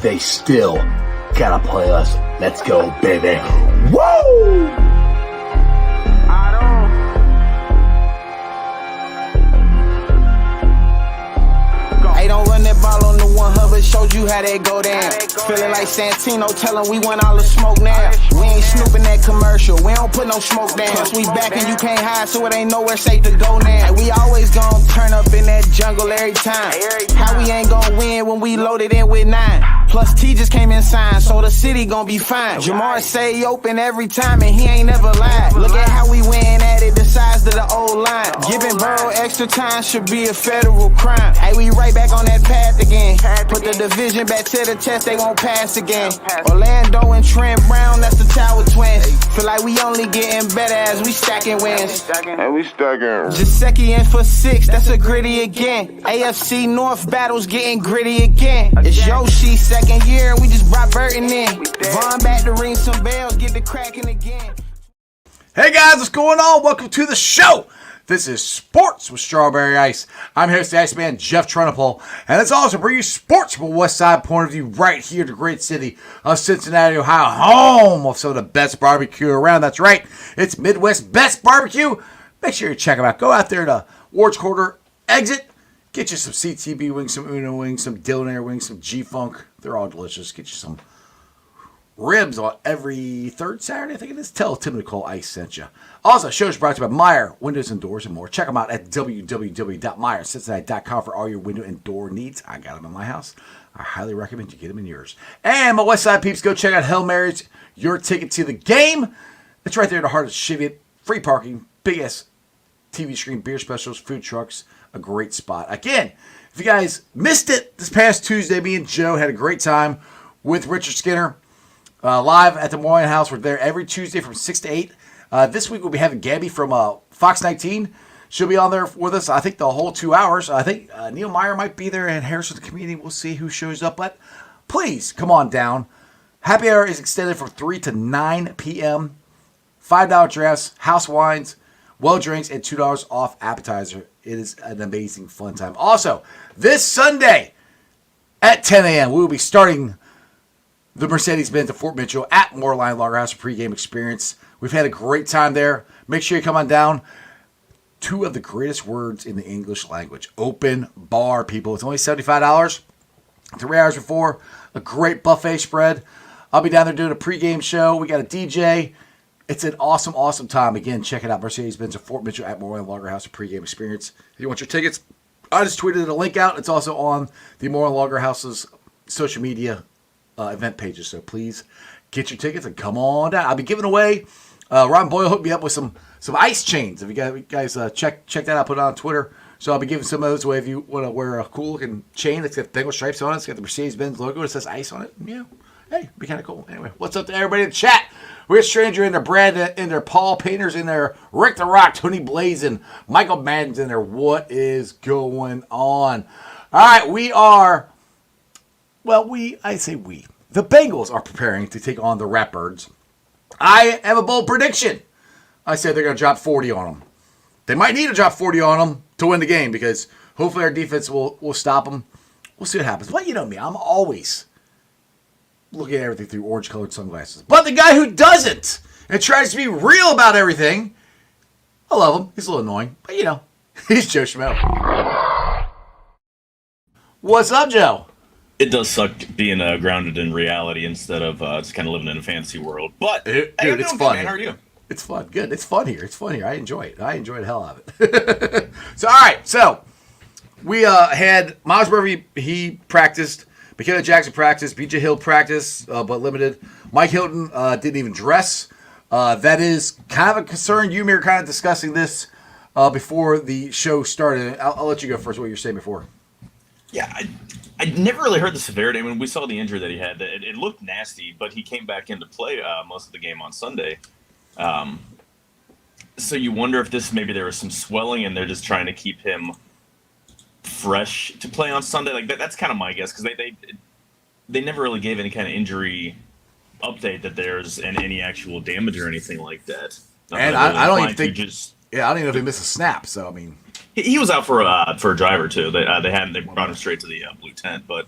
they still gotta play us. Let's go, baby. Woo! Hey, don't run that ball on the 100, showed you how that go down. Feeling like Santino, tell him we want all the smoke now. We ain't snooping that commercial, we don't put no smoke down. Plus we back and you can't hide, so it ain't nowhere safe to go now. Hey, we always gon' turn up in that jungle every time. How we ain't gon' win when we loaded in with 9? Plus T just came in signed, so the city gon' be fine. Jamar say he open every time and he ain't never lied. Look at how we win at it, the size of the old line. Giving Burrow extra time should be a federal crime. Hey, we right back on that path again. Put the division back to the test, they won't pass again. Orlando and Trent Brown, that's the Tower Twins. Feel like we only getting better as we stacking wins. And we stacking. Giuseppe in for 6, that's a gritty again. AFC North battles getting gritty again. It's Yoshi second year, we just brought Burton in. Vaughn back to ring some bells, get the cracking again. Hey guys, what's going on? Welcome to the show. This is Sports with Strawberry Ice. I'm here with the Iceman, Jeff Trunapole, and it's also bring you sports from a West Side point of view right here in the great city of Cincinnati, Ohio, home of some of the best barbecue around. That's right, it's Midwest Best Barbecue. Make sure you check them out. Go out there to Ward's Quarter exit. Get you some CTB wings, some Uno wings, some Dillionaire wings, some G-Funk. They're all delicious. Get you some ribs on every third Saturday, I think it is. Tell Tim Nicole Ice sent you. Also, show is brought to you by Meyer Windows and Doors and more. Check them out at www.meyercincinnati.com for all your window and door needs. I got them in my house. I highly recommend you get them in yours. And my West Side peeps, go check out Hail Mary's, your ticket to the game. It's right there in the heart of Cheviot. Free parking, big ass TV screen, beer specials, food trucks. A great spot. Again, if you guys missed it this past Tuesday, me and Joe had a great time with Richard Skinner. Live at the Moynihan House. We're there every Tuesday from 6 to 8. This week we'll be having Gabby from Fox 19. She'll be on there with us, I think, the whole 2 hours. I think Neil Meyer might be there and Harrison the comedian. We'll see who shows up. But please, come on down. Happy hour is extended from 3 to 9 p.m. $5 drafts, house wines, well drinks, and $2 off appetizer. It is an amazing fun time. Also, this Sunday at 10 a.m., we will be starting the Mercedes-Benz at Fort Mitchell at Moorline Lager House pregame experience. We've had a great time there. Make sure you come on down. 2 of the greatest words in the English language. Open bar, people. It's only $75. 3 hours before. A great buffet spread. I'll be down there doing a pregame show. We got a DJ. It's an awesome, awesome time. Again, check it out. Mercedes-Benz at Fort Mitchell at Moorline Lager House pregame experience. If you want your tickets, I just tweeted a link out. It's also on the Moorline Lager House's social media event pages, so please get your tickets and come on down. I'll be giving away. Ron Boyle hooked me up with some ice chains. If you guys check that out, put it on Twitter. So I'll be giving some of those away if you want to wear a cool looking chain that's got Bengal stripes on it. It's got the Mercedes-Benz logo. It says ice on it. Yeah, hey, it'd be kind of cool. Anyway, what's up to everybody in the chat? We're Stranger in there, Brad in there, Paul Painters in there, Rick the Rock, Tony Blazin, Michael Madden's in there. What is going on? All right, we are. Well, I say we. The Bengals are preparing to take on the Ratbirds. I have a bold prediction. I said they're going to drop 40 on them. They might need to drop 40 on them to win the game because hopefully our defense will stop them. We'll see what happens. But you know me, I'm always looking at everything through orange-colored sunglasses. But the guy who doesn't and tries to be real about everything, I love him. He's a little annoying, but you know, he's Joe Schmo. What's up, Joe? It does suck being grounded in reality instead of just kind of living in a fantasy world. But dude, it's fun. Man. How are you? It's fun. Good. It's fun here. I enjoy it. I enjoy the hell out of it. So, all right. So, we had Miles Murphy. He practiced. Michaela Jackson practiced. BJ Hill practiced, but limited. Mike Hilton didn't even dress. That is kind of a concern. You were kind of discussing this before the show started. I'll let you go first. What you were saying before. Yeah, I never really heard the severity. I mean, we saw the injury that he had. It looked nasty, but he came back into play most of the game on Sunday. So you wonder if maybe there was some swelling and they're just trying to keep him fresh to play on Sunday. Like that's kind of my guess because they never really gave any kind of injury update that there's any actual damage or anything like that. And I don't even think I don't even know if he missed a snap. So I mean. He was out for a driver too. They brought him straight to the blue tent, but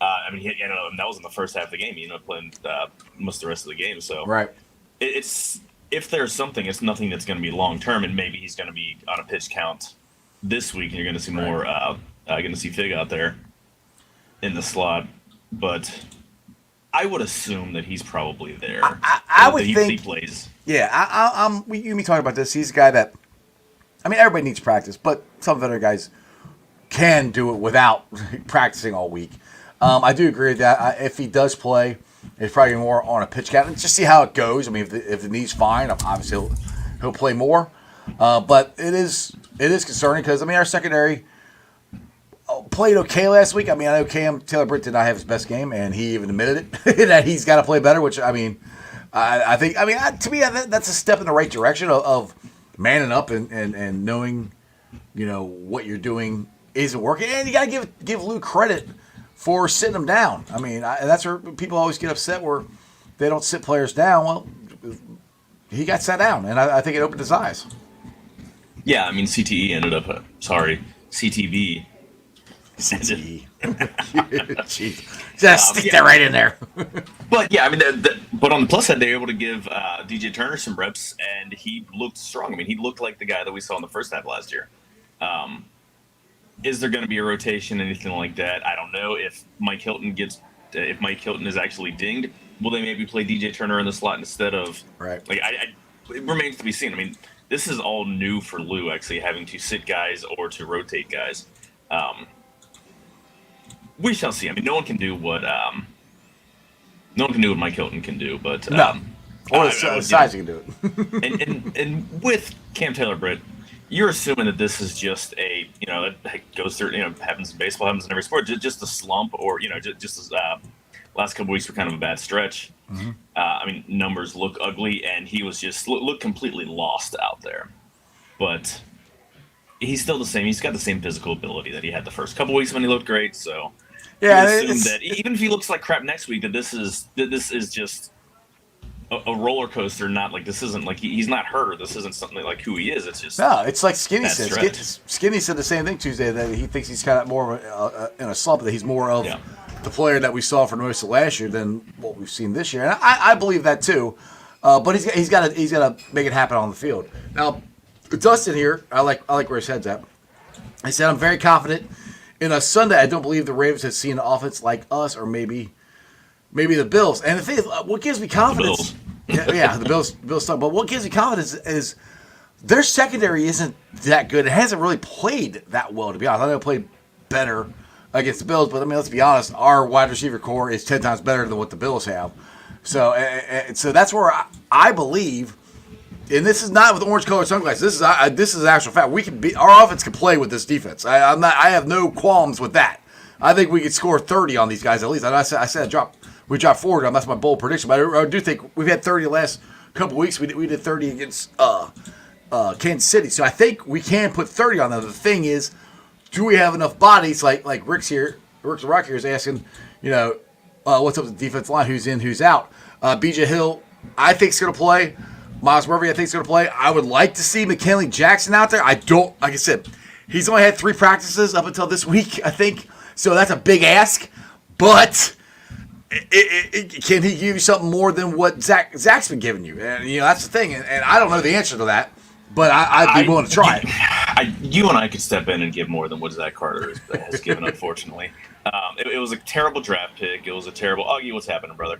I mean, that was in the first half of the game. He ended up playing most of the rest of the game. So Right. it's if there's something, it's nothing that's going to be long term, and maybe he's going to be on a pitch count this week, and you're going to see more. Going to see Fig out there in the slot, but I would assume that he's probably there. I would think he plays. Yeah, I'm. You me talking about this. He's a guy that, I mean, everybody needs practice, but some veteran guys can do it without practicing all week. I do agree with that. If he does play, it's probably more on a pitch count and just see how it goes. I mean, if the knee's fine, obviously he'll play more. But it is concerning because I mean our secondary played okay last week. I mean, I know Taylor Britt did not have his best game, and he even admitted it that he's got to play better. Which I mean, I think to me that's a step in the right direction of manning up and knowing, what you're doing isn't working, and you got to give Lou credit for sitting him down. I mean, that's where people always get upset where they don't sit players down. Well, he got sat down, and I think it opened his eyes. Yeah, I mean, CTE ended up, CTB. CTE. Jeez. Just stick that right in there. But yeah, I mean, but on the plus side, they were able to give DJ Turner some reps, and he looked strong. I mean, he looked like the guy that we saw in the first half last year. Is there going to be a rotation, anything like that? I don't know. If Mike Hilton is actually dinged, will they maybe play DJ Turner in the slot instead of right? Like, it remains to be seen. I mean, this is all new for Lou, actually having to sit guys or to rotate guys. We shall see. I mean, no one can do what Mike Hilton can do, but no, or the size you can do it. and with Cam Taylor-Britt, you're assuming that this is just a it goes through happens in baseball, happens in every sport, just a slump, or just last couple weeks were kind of a bad stretch. Mm-hmm. I mean, numbers look ugly, and he was just looked completely lost out there, but he's still the same. He's got the same physical ability that he had the first couple weeks when he looked great. So yeah, assume that even if he looks like crap next week, that this is just a roller coaster. Not like this isn't like he's not hurt, or this isn't something like who he is. It's just no. It's like Skinny said. stretch. Skinny said the same thing Tuesday, that he thinks he's kind of more of in a slump, that he's more of the player that we saw for most of last year than what we've seen this year, and I believe that too. But he's got to make it happen on the field. Now, Dustin here, I like where his head's at. I said I'm very confident in a Sunday. I don't believe the Ravens have seen an offense like us, or maybe the Bills. And the thing is, what gives me confidence? The Bills stuff. But what gives me confidence is their secondary isn't that good. It hasn't really played that well, to be honest. I know it played better against the Bills, but I mean, let's be honest. Our wide receiver core is 10 times better than what the Bills have. So that's where I believe. And this is not with orange-colored sunglasses. This is actual fact. Our offense can play with this defense. I have no qualms with that. I think we could score 30 on these guys at least. I said we dropped 40 on them. That's my bold prediction. But I do think we've had 30 the last couple weeks. We did 30 against Kansas City. So I think we can put 30 on them. The thing is, do we have enough bodies? Like Rick's here, Rick's Rock here is asking, what's up with the defensive line? Who's in? Who's out? BJ Hill, I think is going to play. Miles Murphy, I think, is going to play. I would like to see McKinley Jackson out there. I don't, like I said, he's only had 3 practices up until this week, I think. So that's a big ask. But can he give you something more than what Zach's been giving you? And that's the thing. And I don't know the answer to that, but I'd be willing to try it. You and I could step in and give more than what Zach Carter has given, unfortunately. It was a terrible draft pick. It was a terrible. Augie, what's happening, brother?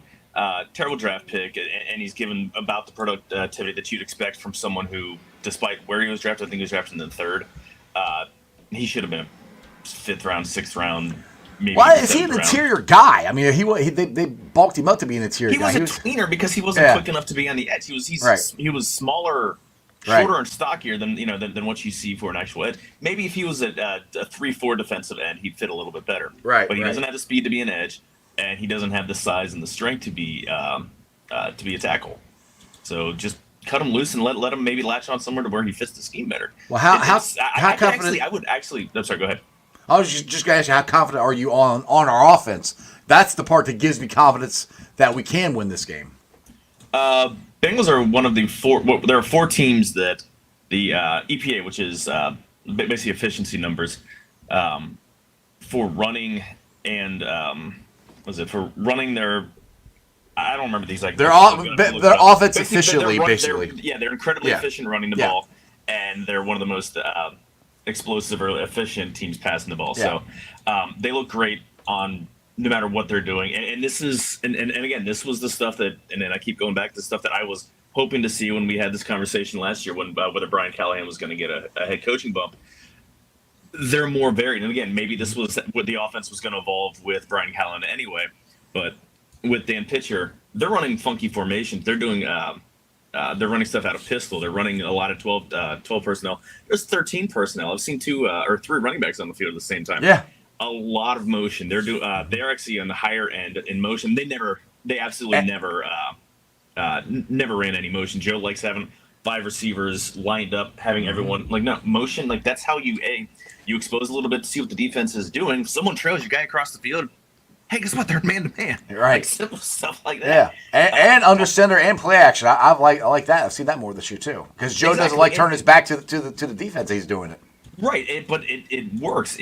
Terrible draft pick, and he's given about the productivity that you'd expect from someone who, despite where he was drafted, I think he was drafted in the 3rd. He should have been a 5th round, 6th round. Maybe why is he an interior guy? I mean, they bulked him up to be an interior guy. He was a tweener because he wasn't quick enough to be on the edge. He was smaller, shorter, and stockier than what you see for an actual edge. Maybe if he was a 3-4 defensive end, he'd fit a little bit better. Right, but he doesn't have the speed to be an edge. And he doesn't have the size and the strength to be a tackle. So just cut him loose and let him maybe latch on somewhere to where he fits the scheme better. Well, how confident? I would actually. I'm sorry. Go ahead. I was just going to ask you, how confident are you on our offense? That's the part that gives me confidence that we can win this game. Bengals are one of the 4. Well, there are 4 teams that the EPA, which is basically efficiency numbers, for running and was it for running their. I don't remember the exact. Their offense efficiently, basically. They're incredibly efficient running the ball, and they're one of the most explosive or efficient teams passing the ball. Yeah. So they look great on no matter what they're doing. And this is, and again, this was the stuff that, and then I keep going back to the stuff that I was hoping to see when we had this conversation last year, when whether Brian Callahan was going to get a head coaching bump. They're more varied. And again, maybe this was what the offense was going to evolve with Brian Callahan anyway. But with Dan Pitcher, they're running funky formations. They're doing, they're running stuff out of pistol. They're running a lot of 12 personnel. There's 13 personnel. I've seen 2 or 3 running backs on the field at the same time. Yeah. A lot of motion. They're actually on the higher end in motion. They absolutely never ran any motion. Joe likes having 5 receivers lined up, having everyone motion. Like that's how you expose a little bit to see what the defense is doing. If someone trails your guy across the field, hey, guess what? They're man to man. Right. Like simple stuff like that. Yeah, and under center and play action. I like that. I've seen that more this year too. Because Joe doesn't like turning his back to the defense. He's doing it. Right, but it works.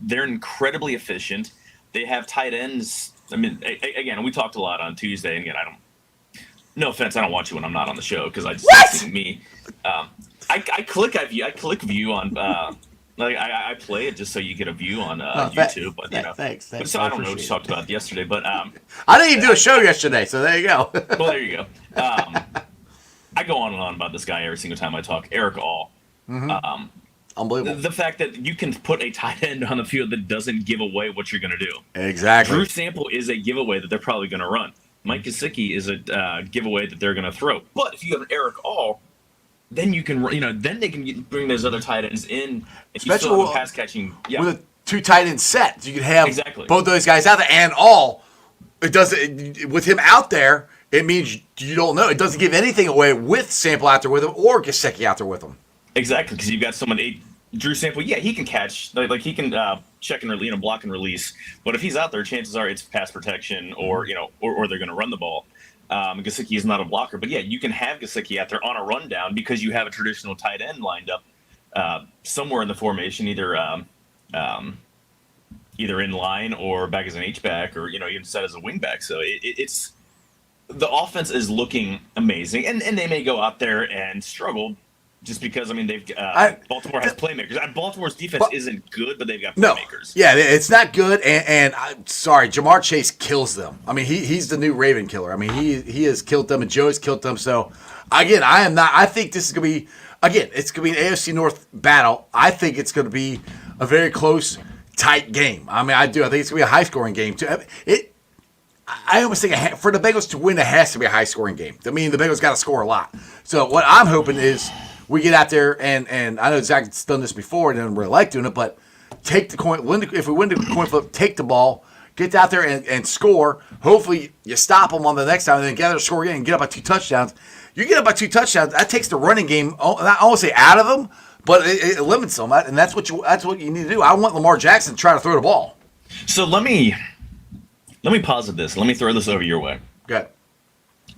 They're incredibly efficient. They have tight ends. I mean, again, we talked a lot on Tuesday. And again, no offense, I don't watch you when I'm not on the show because I just see me. I click view on. I play it just so you get a view on YouTube. But thanks. So I don't know what you talked about yesterday, but I didn't even do a show yesterday, so there you go. Well, there you go. I go on and on about this guy every single time I talk. Eric All. Mm-hmm. Unbelievable. The fact that you can put a tight end on the field that doesn't give away what you're going to do. Exactly. Drew Sample is a giveaway that they're probably going to run. Mike Gesicki is a giveaway that they're going to throw. But if you have an Eric All, then you can, then they can bring those other tight ends in. Especially with pass catching. Yeah. With a 2 tight end set, you can have exactly both those guys out there and All. It doesn't with him out there. It means you don't know. It doesn't give anything away with Sample out there with him or Gesicki out there with him. Exactly, because you've got someone. Drew Sample, yeah, he can catch, like he can check and block and release. But if he's out there, chances are it's pass protection, or or they're going to run the ball. Gesicki is not a blocker, but yeah, you can have Gesicki out there on a rundown because you have a traditional tight end lined up somewhere in the formation, either in line or back as an H back, or even set as a wing back. So it's the offense is looking amazing, and they may go out there and struggle. Just because, they've Baltimore has playmakers. Baltimore's defense isn't good, but they've got playmakers. No, yeah, it's not good, and I'm sorry, Jamar Chase kills them. He's the new Raven killer. He has killed them, and Joe has killed them. So, again, I think this is going to be, it's going to be an AFC North battle. I think it's going to be a very close, tight game. I do. I think it's going to be a high-scoring game, too. I almost think for the Bengals to win, it has to be a high-scoring game. The Bengals got to score a lot. So, what I'm hoping is we get out there, and I know Zach's done this before and doesn't really like doing it, but take the coin. If we win the coin flip, take the ball, get out there and score. Hopefully, you stop them on the next time, and then get out there, score again, and get up by 2 touchdowns. You get up by 2 touchdowns, that takes the running game, I won't say out of them, but it limits them, and that's what you need to do. I want Lamar Jackson to try to throw the ball. So let me posit this. Let me throw this over your way. Good.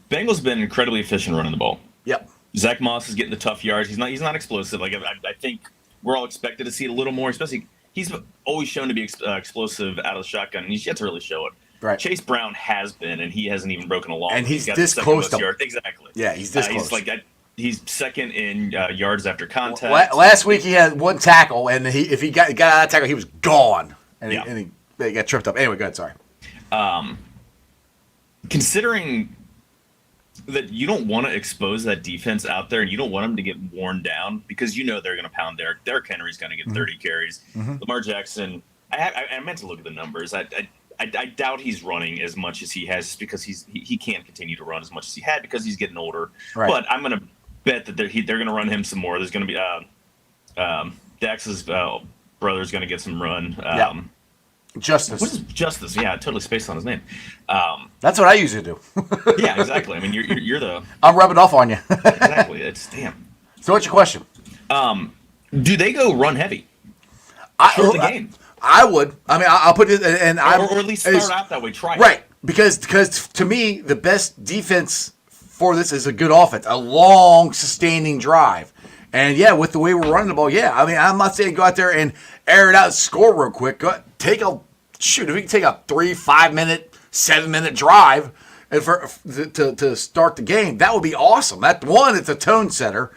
Bengals been incredibly efficient running the ball. Yep. Zach Moss is getting the tough yards. He's not explosive. Like I think we're all expected to see it a little more. Especially he's always shown to be explosive out of the shotgun, and he's yet to really show it. Right. Chase Brown has been, and he hasn't even broken a law. And he's this close to yards. Exactly. Yeah, he's this close. He's second in yards after contact. Last week he had 1 tackle, and if he got out of that tackle, he was gone, and he got tripped up. Anyway, go ahead. Sorry. Considering that you don't want to expose that defense out there, and you don't want them to get worn down because they're going to pound Derrick Henry's going to get 30 carries. Lamar Jackson, I meant to look at the numbers. I doubt he's running as much as he has because he can't continue to run as much as he had because he's getting older. Right. But I'm going to bet that they're going to run him some more. There's going to be Dax's brother is going to get some run. Justice. What is Justice? Yeah, I totally spaced on his name. That's what I usually do. Yeah, exactly. You're the. I'm rubbing off on you. Exactly. It's damn. So what's your question? Do they go run heavy? The game. I would. I'll put it, and or at least start out that way. Try right it. because to me the best defense for this is a good offense, a long sustaining drive. And yeah, with the way we're running the ball, I'm not saying go out there and air it out and score real quick. Take a shoot, if we can take a 3, 5 minute, 7 minute drive and to start the game, that would be awesome. That one, it's a tone setter.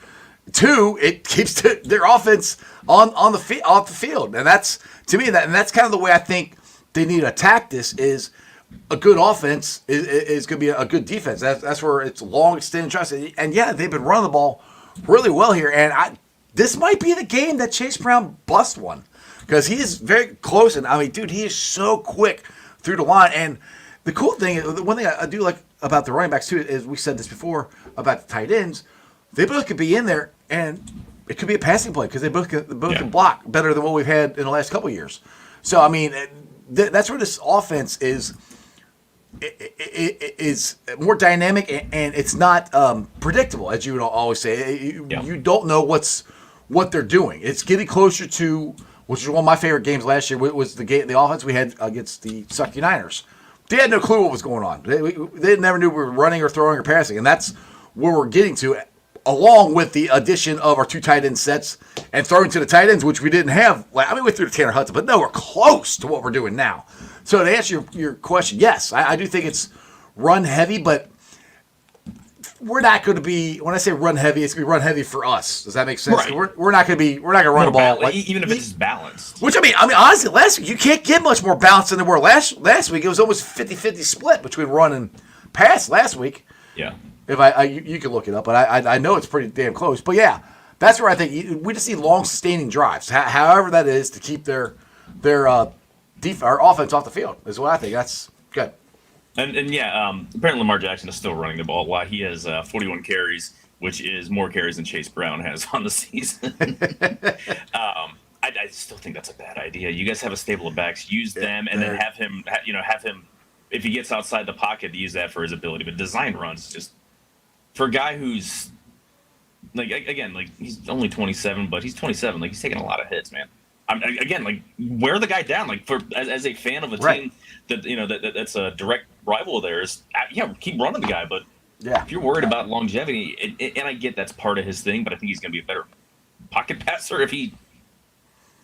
Two, it keeps their offense on the off the field, and that's to me that's kind of the way I think they need to attack this. Is a good offense is going to be a good defense. That's where it's long extended drives, and yeah, they've been running the ball really well here, and this might be the game that Chase Brown bust one because he is very close, and I mean, dude, he is so quick through the line. And the cool thing, the one thing I do like about the running backs too, is we said this before about the tight ends. They both could be in there, and it could be a passing play because they both can block better than what we've had in the last couple of years. So, I mean, that's where this offense is more dynamic, and it's not predictable, as you would always say. You don't know what they're doing. It's getting closer to, which is one of my favorite games last year, was the offense we had against the Sucky Niners. They had no clue what was going on. They never knew we were running or throwing or passing, and that's where we're getting to, along with the addition of our 2 tight end sets and throwing to the tight ends, which we didn't have. I mean, we threw to Tanner Hudson, but nowhere close to what we're doing now. So to answer your question, yes, I do think it's run heavy, but we're not going to be. When I say run heavy, it's going to be run heavy for us. Does that make sense? Right. We're not going to run the ball even if it's balanced. Which I mean, honestly, last week you can't get much more balance than there were last week. It was almost 50-50 split between run and pass last week. Yeah. If you can look it up, but I know it's pretty damn close. But yeah, that's where I think we just need long, sustaining drives. However that is to keep our offense off the field is what I think. That's good. And apparently Lamar Jackson is still running the ball. While he has 41 carries, which is more carries than Chase Brown has on the season. I still think that's a bad idea. You guys have a stable of backs, use them, and then have him. If he gets outside the pocket, to use that for his ability. But design runs just. For a guy who's he's only 27, but he's 27. He's taking a lot of hits, man. Wear the guy down. As a fan of a team that's a direct rival of theirs, keep running the guy. But if you're worried about longevity, and I get that's part of his thing, but I think he's going to be a better pocket passer if he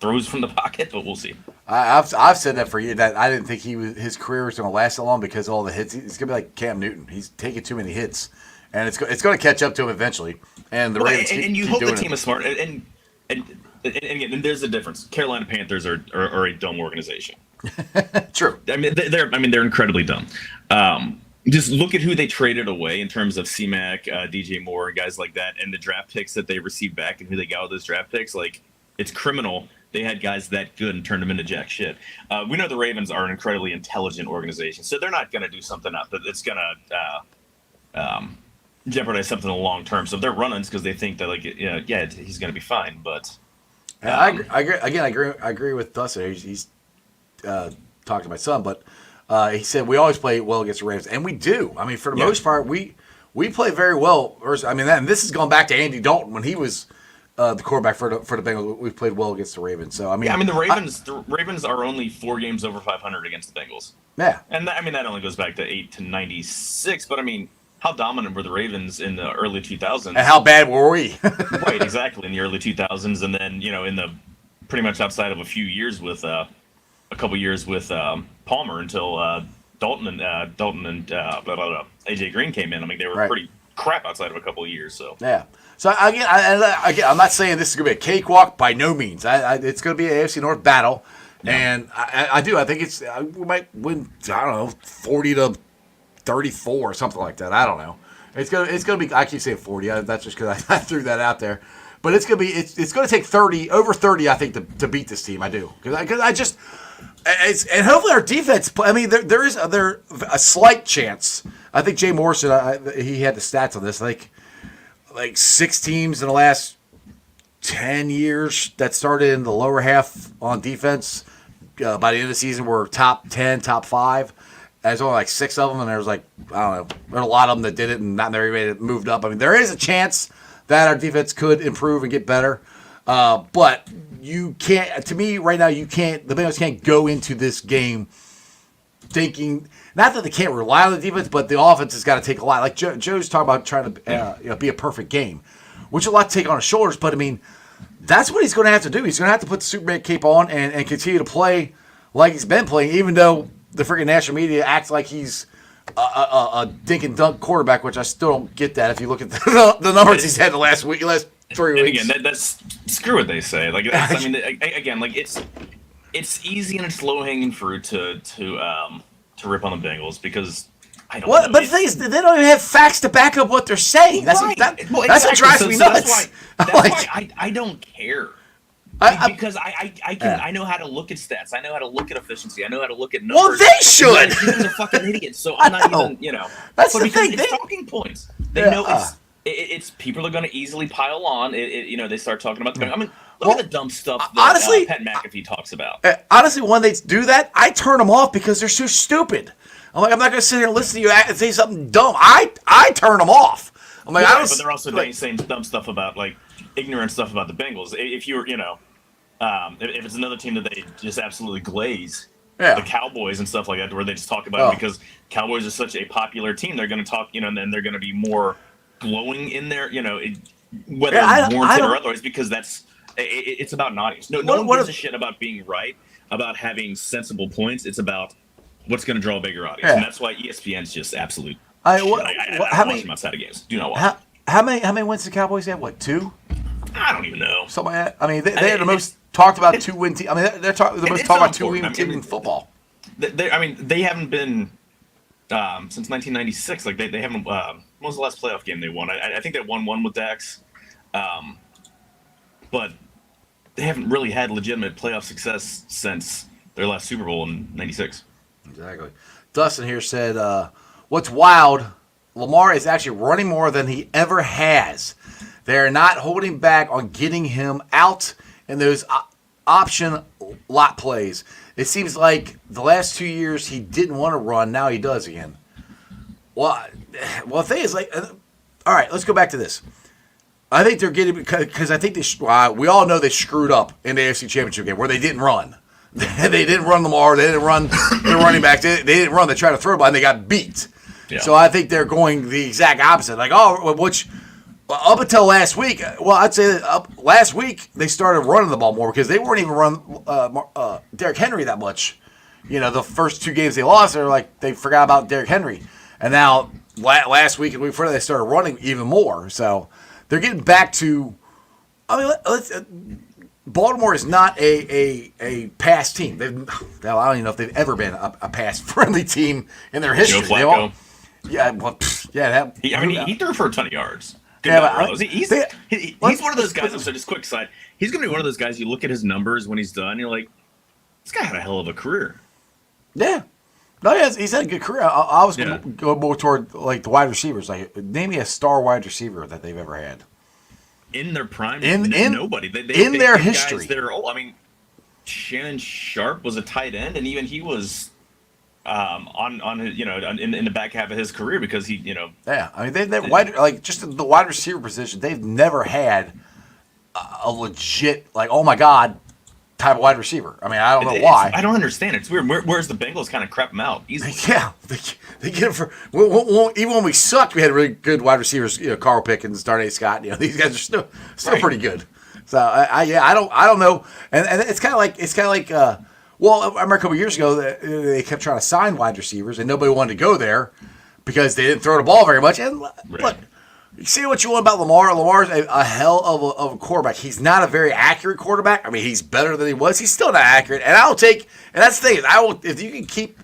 throws from the pocket. But we'll see. I've said that for years. That I didn't think his career was going to last so long because of all the hits. He's going to be like Cam Newton. He's taking too many hits. And it's going to catch up to him eventually. And the Ravens and you hope the team is smart. And again, there's a difference. Carolina Panthers are a dumb organization. True. I mean, they're incredibly dumb. Just look at who they traded away in terms of C-Mac, DJ Moore, and guys like that, and the draft picks that they received back and who they got with those draft picks. It's criminal. They had guys that good and turned them into jack shit. We know the Ravens are an incredibly intelligent organization, so they're not going to do something that's going to jeopardize something in the long term. So they're running because they think that he's going to be fine. But I agree with Dustin. He's talked to my son, but he said we always play well against the Ravens, and we do. I mean, for the most part, we play very well. And this has gone back to Andy Dalton when he was the quarterback for the Bengals. We played well against the Ravens. So the Ravens are only 4 games over 500 against the Bengals. Yeah, and that only goes back to 8 to 96. But how dominant were the Ravens in the early 2000s? And how bad were we? Right, exactly, in the early 2000s, and then in the pretty much outside of a few years with a couple years with Palmer until Dalton and AJ Green came in. I mean, they were pretty crap outside of a couple of years. So yeah. So again, I'm not saying this is going to be a cakewalk by no means. It's going to be an AFC North battle, and I think we might win. I don't know, 40-34 or something like that. I don't know. It's gonna be. I keep saying 40. That's just because I threw that out there. But it's gonna be. It's gonna take 30 over 30. I think to beat this team. I do because I just. And hopefully our defense. I mean, there is a slight chance. I think Jay Morrison. He had the stats on this. Like 6 teams in the last 10 years that started in the lower half on defense. By the end of the season, were top 10, top 5. There's only like 6 of them, and there's I don't know, there's a lot of them that did it, and not everybody moved up. I mean, there is a chance that our defense could improve and get better, but you can't. To me, right now, you can't. The Bengals can't go into this game thinking not that they can't rely on the defense, but the offense has got to take a lot. Like Joe's talking about trying to be a perfect game, which is a lot to take on his shoulders. But I mean, that's what he's going to have to do. He's going to have to put the Superman cape on and continue to play like he's been playing, even though the freaking national media acts like he's a dink and dunk quarterback, which I still don't get that. If you look at the numbers he's had the last 3 weeks. And again, that's screw what they say. Like, I mean, again, like it's easy and it's low hanging fruit to rip on the Bengals because I don't. Know. But the thing is, they don't even have facts to back up what they're saying. That's exactly. What drives me nuts. That's why I don't care. Because I know how to look at stats. I know how to look at efficiency. I know how to look at numbers. Well, they should. They're fucking idiots. So I'm not even, That's the thing. It's talking points. They know it's people are going to easily pile on. They start talking about the. I mean, look at the dumb stuff that honestly, Pat McAfee talks about. Honestly, when they do that, I turn them off because they're so stupid. I'm like, I'm not going to sit here and listen to you and say something dumb. I turn them off. I'm like, but they're also saying dumb stuff about like ignorant stuff about the Bengals. If you're, if it's another team that they just absolutely glaze, the Cowboys and stuff like that, where they just talk about it because Cowboys are such a popular team, they're going to talk, and then they're going to be more glowing in there, whether warranted or otherwise, because it's about an audience. No one gives a shit about being right, about having sensible points. It's about what's going to draw a bigger audience, and that's why ESPN's just absolute. I don't watch them outside of games. Do not watch. How many wins the Cowboys have? What, 2? I don't even know. Something like that. I mean, they are the most talked about 2-win team. I mean, they're the most talked about 2-win team in football. They haven't been since 1996. Like they haven't. When was the last playoff game they won? I think they won one with Dax, but they haven't really had legitimate playoff success since their last Super Bowl in '96. Exactly. Dustin here said, "What's wild? Lamar is actually running more than he ever has. They're not holding back on getting him out in those option lot plays. It seems like the last 2 years he didn't want to run. Now he does again." Well, the thing is, all right, let's go back to this. I think they're getting, because I think we all know they screwed up in the AFC Championship game where they didn't run. They didn't run Lamar. They didn't run the running backs. They didn't run. They tried to throw the ball, and they got beat. Yeah. So I think they're going the exact opposite. Like, which up until last week, I'd say last week they started running the ball more because they weren't even run Derrick Henry that much. The first 2 games they lost, they forgot about Derrick Henry. And now last week and the week before, they started running even more. So they're getting back to. I mean, Baltimore is not a pass team. I don't even know if they've ever been a pass-friendly team in their history. Joe Flacco. He threw for a ton of yards. He's one of those guys. So just quick side, he's going to be one of those guys. You look at his numbers when he's done, you're like, this guy had a hell of a career. Yeah. No, he's had a good career. I was going to go more toward like the wide receivers. Like, name me a star wide receiver that they've ever had in their prime. Nobody. They their history. I mean, Shannon Sharp was a tight end, and even he was on his, in the back half of his career because he. Yeah, I mean they're just the wide receiver position. They've never had a legit oh my god type of wide receiver. I mean, I don't know why. I don't understand. It's weird. Whereas the Bengals kind of crap them out easily. Yeah, they get it for. Even when we sucked, we had really good wide receivers. Carl Pickens, Darnay Scott. These guys are still pretty good. So I don't know. And it's kind of like. I remember a couple years ago they kept trying to sign wide receivers and nobody wanted to go there because they didn't throw the ball very much. And look. You see what you want about Lamar? Lamar's a hell of a quarterback. He's not a very accurate quarterback. I mean, he's better than he was. He's still not accurate. And that's the thing. If you can keep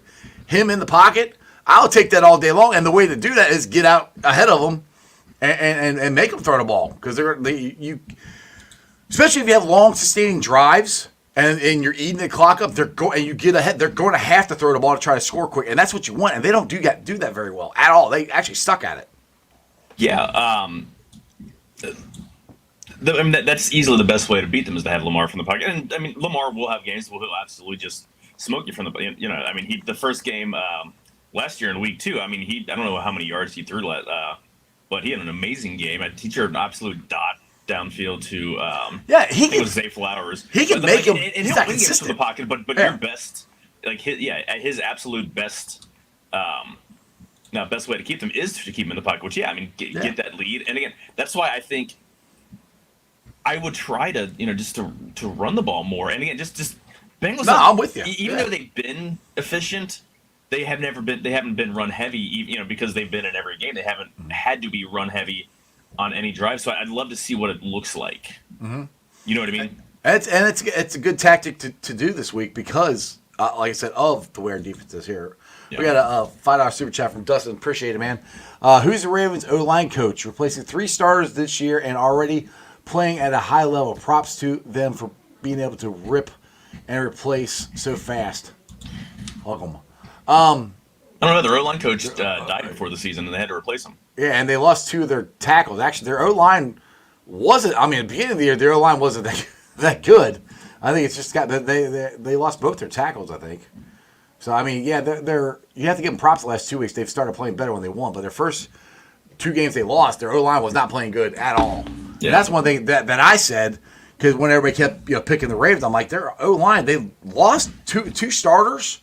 him in the pocket, I'll take that all day long. And the way to do that is get out ahead of him and make them throw the ball. Because especially if you have long sustaining drives and you're eating the clock up, and you get ahead, they're going to have to throw the ball to try to score quick. And that's what you want. And they don't do that very well at all. They actually suck at it. Yeah, that's easily the best way to beat them is to have Lamar from the pocket. And I mean, Lamar will have games where he'll absolutely just smoke you from the. I mean, the first game last year in week 2. I mean, I don't know how many yards he threw, but he had an amazing game. He threw an absolute dot downfield to. It was Zay Flowers. He can make him. And he'll win games from the pocket, but your best, his absolute best. Now, best way to keep them is to keep them in the pocket, which, get that lead. And again, that's why I think I would try to, just to run the ball more. And again, just Bengals. No, I'm with you. Even though they've been efficient, they haven't been run heavy. Because they've been in every game. They haven't had to be run heavy on any drive. So I'd love to see what it looks like. Mm-hmm. You know what I mean? It's a good tactic to do this week because, like I said, of the way our defense is here. Yeah. We got a $5 super chat from Dustin. Appreciate it, man. Who's the Ravens O-line coach? Replacing 3 starters this year and already playing at a high level. Props to them for being able to rip and replace so fast. Welcome. I don't know. Their O-line coach died before the season, and they had to replace him. Yeah, and they lost 2 of their tackles. Actually, their O-line wasn't. I mean, at the beginning of the year, their O-line wasn't that good. I think it's just they lost both their tackles, I think. So I mean, yeah, they're you have to give them props the last 2 weeks. They've started playing better when they won, but their first 2 games they lost, their O-line was not playing good at all. Yeah. And that's one thing that I said, because when everybody kept picking the Ravens, I'm like, their O-line, they lost two starters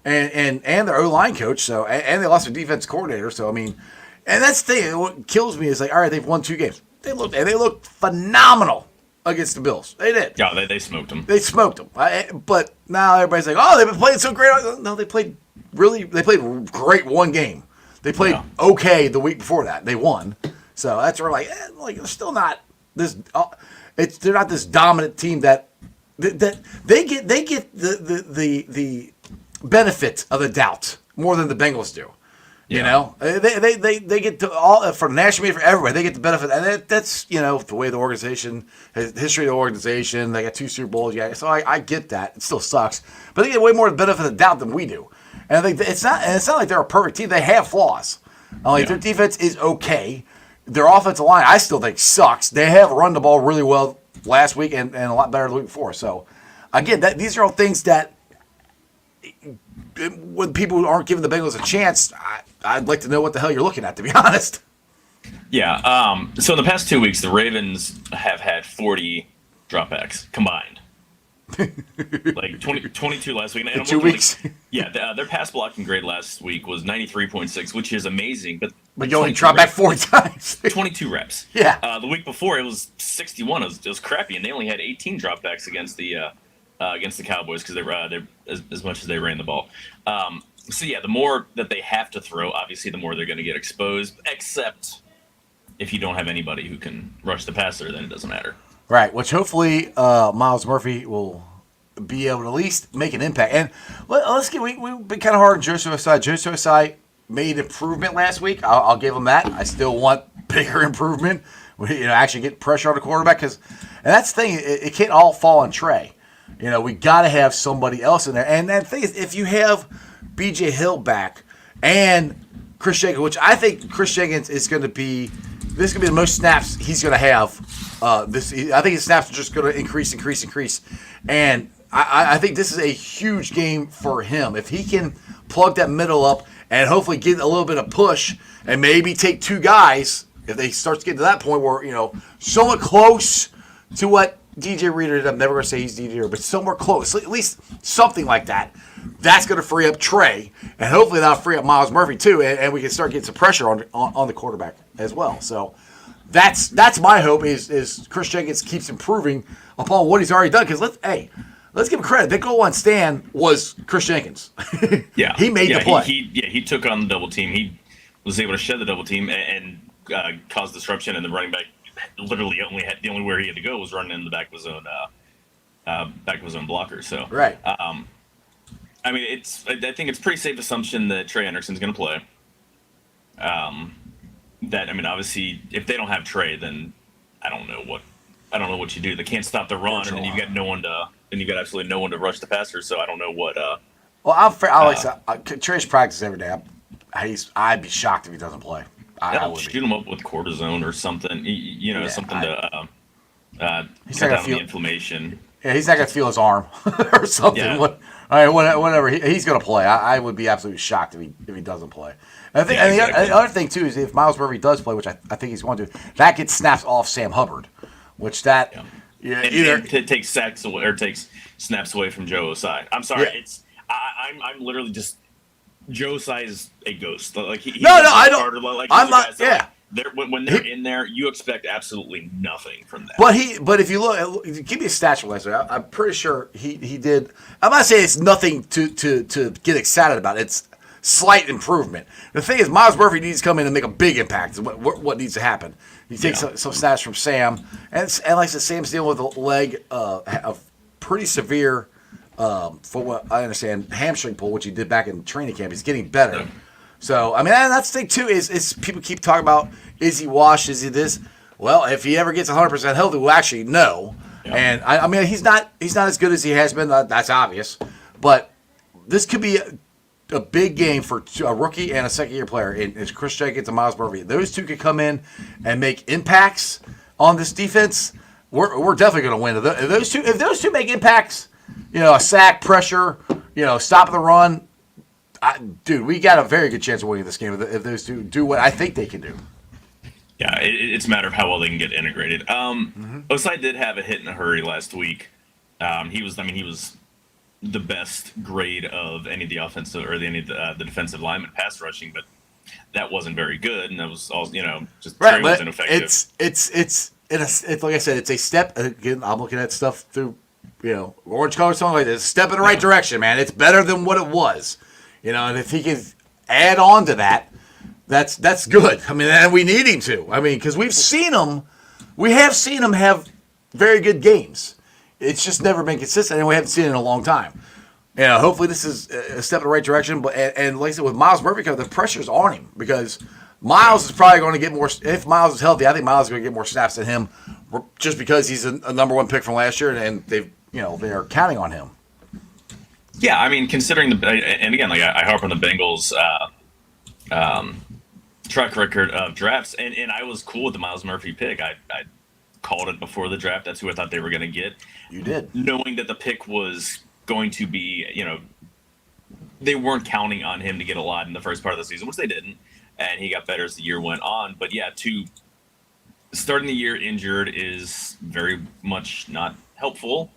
and their O-line coach, so and they lost their defense coordinator. So I mean, and that's the thing. What kills me is like, all right, they've won 2 games. They looked phenomenal against the Bills. They did. Yeah, they smoked them. They smoked them. But now everybody's like, oh, they've been playing so great. No, they played great one game. They played okay the week before that. They won. So that's where they're still not this. They're not this dominant team that they get the benefit of the doubt more than the Bengals do. You know, they get to all for national media, for everybody. They get the benefit, and that's the way the organization, history of the organization. They got 2 Super Bowls, so I get that. It still sucks, but they get way more the benefit of the doubt than we do. And I think it's not like they're a perfect team. They have flaws. Their defense is okay. Their offensive line, I still think, sucks. They have run the ball really well last week and a lot better the week before. So, again, these are all things that when people aren't giving the Bengals a chance, I'd like to know what the hell you're looking at, to be honest. Yeah. So in the past 2 weeks, the Ravens have had 40 dropbacks combined. Like 22 last week. In 2 weeks? Yeah. Their pass blocking grade last week was 93.6, which is amazing. But you only dropped back 40 times. 22 reps. Yeah. The week before, it was 61. It was crappy, and they only had 18 dropbacks against the Cowboys because they're as much as they ran the ball. So yeah, the more that they have to throw, obviously, the more they're going to get exposed. Except if you don't have anybody who can rush the passer, then it doesn't matter. Right. Which hopefully Myles Murphy will be able to at least make an impact. And we've been kind of hard on Joseph Osai. Joseph Osai made improvement last week. I'll give him that. I still want bigger improvement. Actually get pressure on the quarterback and that's the thing. It can't all fall on Trey. We got to have somebody else in there. And the thing is, if you have B.J. Hill back and Chris Jenkins, which I think Chris Jenkins is going to be, this is going to be the most snaps he's going to have. I think his snaps are just going to increase. And I think this is a huge game for him. If he can plug that middle up and hopefully get a little bit of push and maybe take 2 guys, if they start to get to that point where, somewhat close to what DJ Reader did. I'm never going to say he's DJ Reader, but somewhere close. At least something like that. That's going to free up Trey, and hopefully that'll free up Myles Murphy too, and we can start getting some pressure on the quarterback as well. So that's my hope is Chris Jenkins keeps improving upon what he's already done. Because let's give him credit. The goal line stand was Chris Jenkins. Yeah, he made the play. He took on the double team. He was able to shed the double team and cause disruption, and the running back literally the only where he had to go was running in the back of his own blocker. So right. I mean, I think it's pretty safe assumption that Trey Anderson's going to play. Obviously, if they don't have Trey, then I don't know what you do. They can't stop the run, and then you've got absolutely no one to rush the passer. So I don't know what. Well, Trey's practice every day. I'd be shocked if he doesn't play. I would shoot him up with cortisone or something. Something to he's cut not down the inflammation. Yeah, he's not gonna feel his arm or something. Yeah. Whatever. He's gonna play. I would be absolutely shocked if he doesn't play. And I think the other thing too is if Myles Murphy does play, which I think he's going to, that gets snaps off Sam Hubbard, which it takes sacks away or takes snaps away from Joe Osai. I'm sorry, I'm literally just Joe Osai is a ghost. Like I don't. I'm not. when they're in there, you expect absolutely nothing from them. But if you look, give me a stat from last week. I'm pretty sure he did. I'm not saying it's nothing to get excited about. It's slight improvement. The thing is, Miles Murphy needs to come in and make a big impact. Is what needs to happen. You take some stats from Sam, and like I said, Sam's dealing with a leg of pretty severe, for what I understand, hamstring pull, which he did back in training camp. He's getting better. So, I mean, that's the thing, too, is people keep talking about, is he washed, is he this? Well, if he ever gets 100% healthy, we'll actually know. Yeah. And, I mean, he's not as good as he has been. That's obvious. But this could be a big game for a rookie and a second-year player. It's Chris Jenkins and Miles Murphy. Those two could come in and make impacts on this defense. We're definitely going to win. If those two make impacts, a sack, pressure, stop the run, dude, we got a very good chance of winning this game if those two do what I think they can do. Yeah, it's a matter of how well they can get integrated. Osai did have a hit in a hurry last week. He was the best grade of any of the offensive or any of the defensive linemen pass rushing, but that wasn't very good, and that was all just right. Was ineffective. It's like I said, it's a step. Again, I'm looking at stuff through orange color song like this. Step in the right direction, man. It's better than what it was. And if he can add on to that, that's good. I mean, and we need him to. I mean, because we have seen him have very good games. It's just never been consistent, and we haven't seen it in a long time. Hopefully this is a step in the right direction. But and like I said, with Miles Murphy, the pressure's on him because Miles is probably going to get more. If Miles is healthy, I think Miles is going to get more snaps than him, just because he's a number one pick from last year, and they are counting on him. Yeah, I mean, considering and again, like I harp on the Bengals track record of drafts, and I was cool with the Miles Murphy pick. I called it before the draft. That's who I thought they were going to get. You did. Knowing that the pick was going to be, they weren't counting on him to get a lot in the first part of the season, which they didn't, and he got better as the year went on. But yeah, starting the year injured is very much not helpful,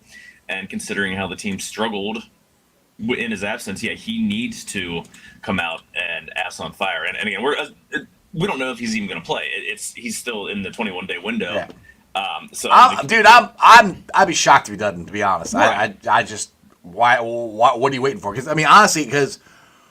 and considering how the team struggled in his absence, he needs to come out and ass on fire. And again, we don't know if he's even going to play. He's still in the 21-day window. Yeah. I'd be shocked if he doesn't. To be honest, right. I just why what are you waiting for? Because I mean, honestly, because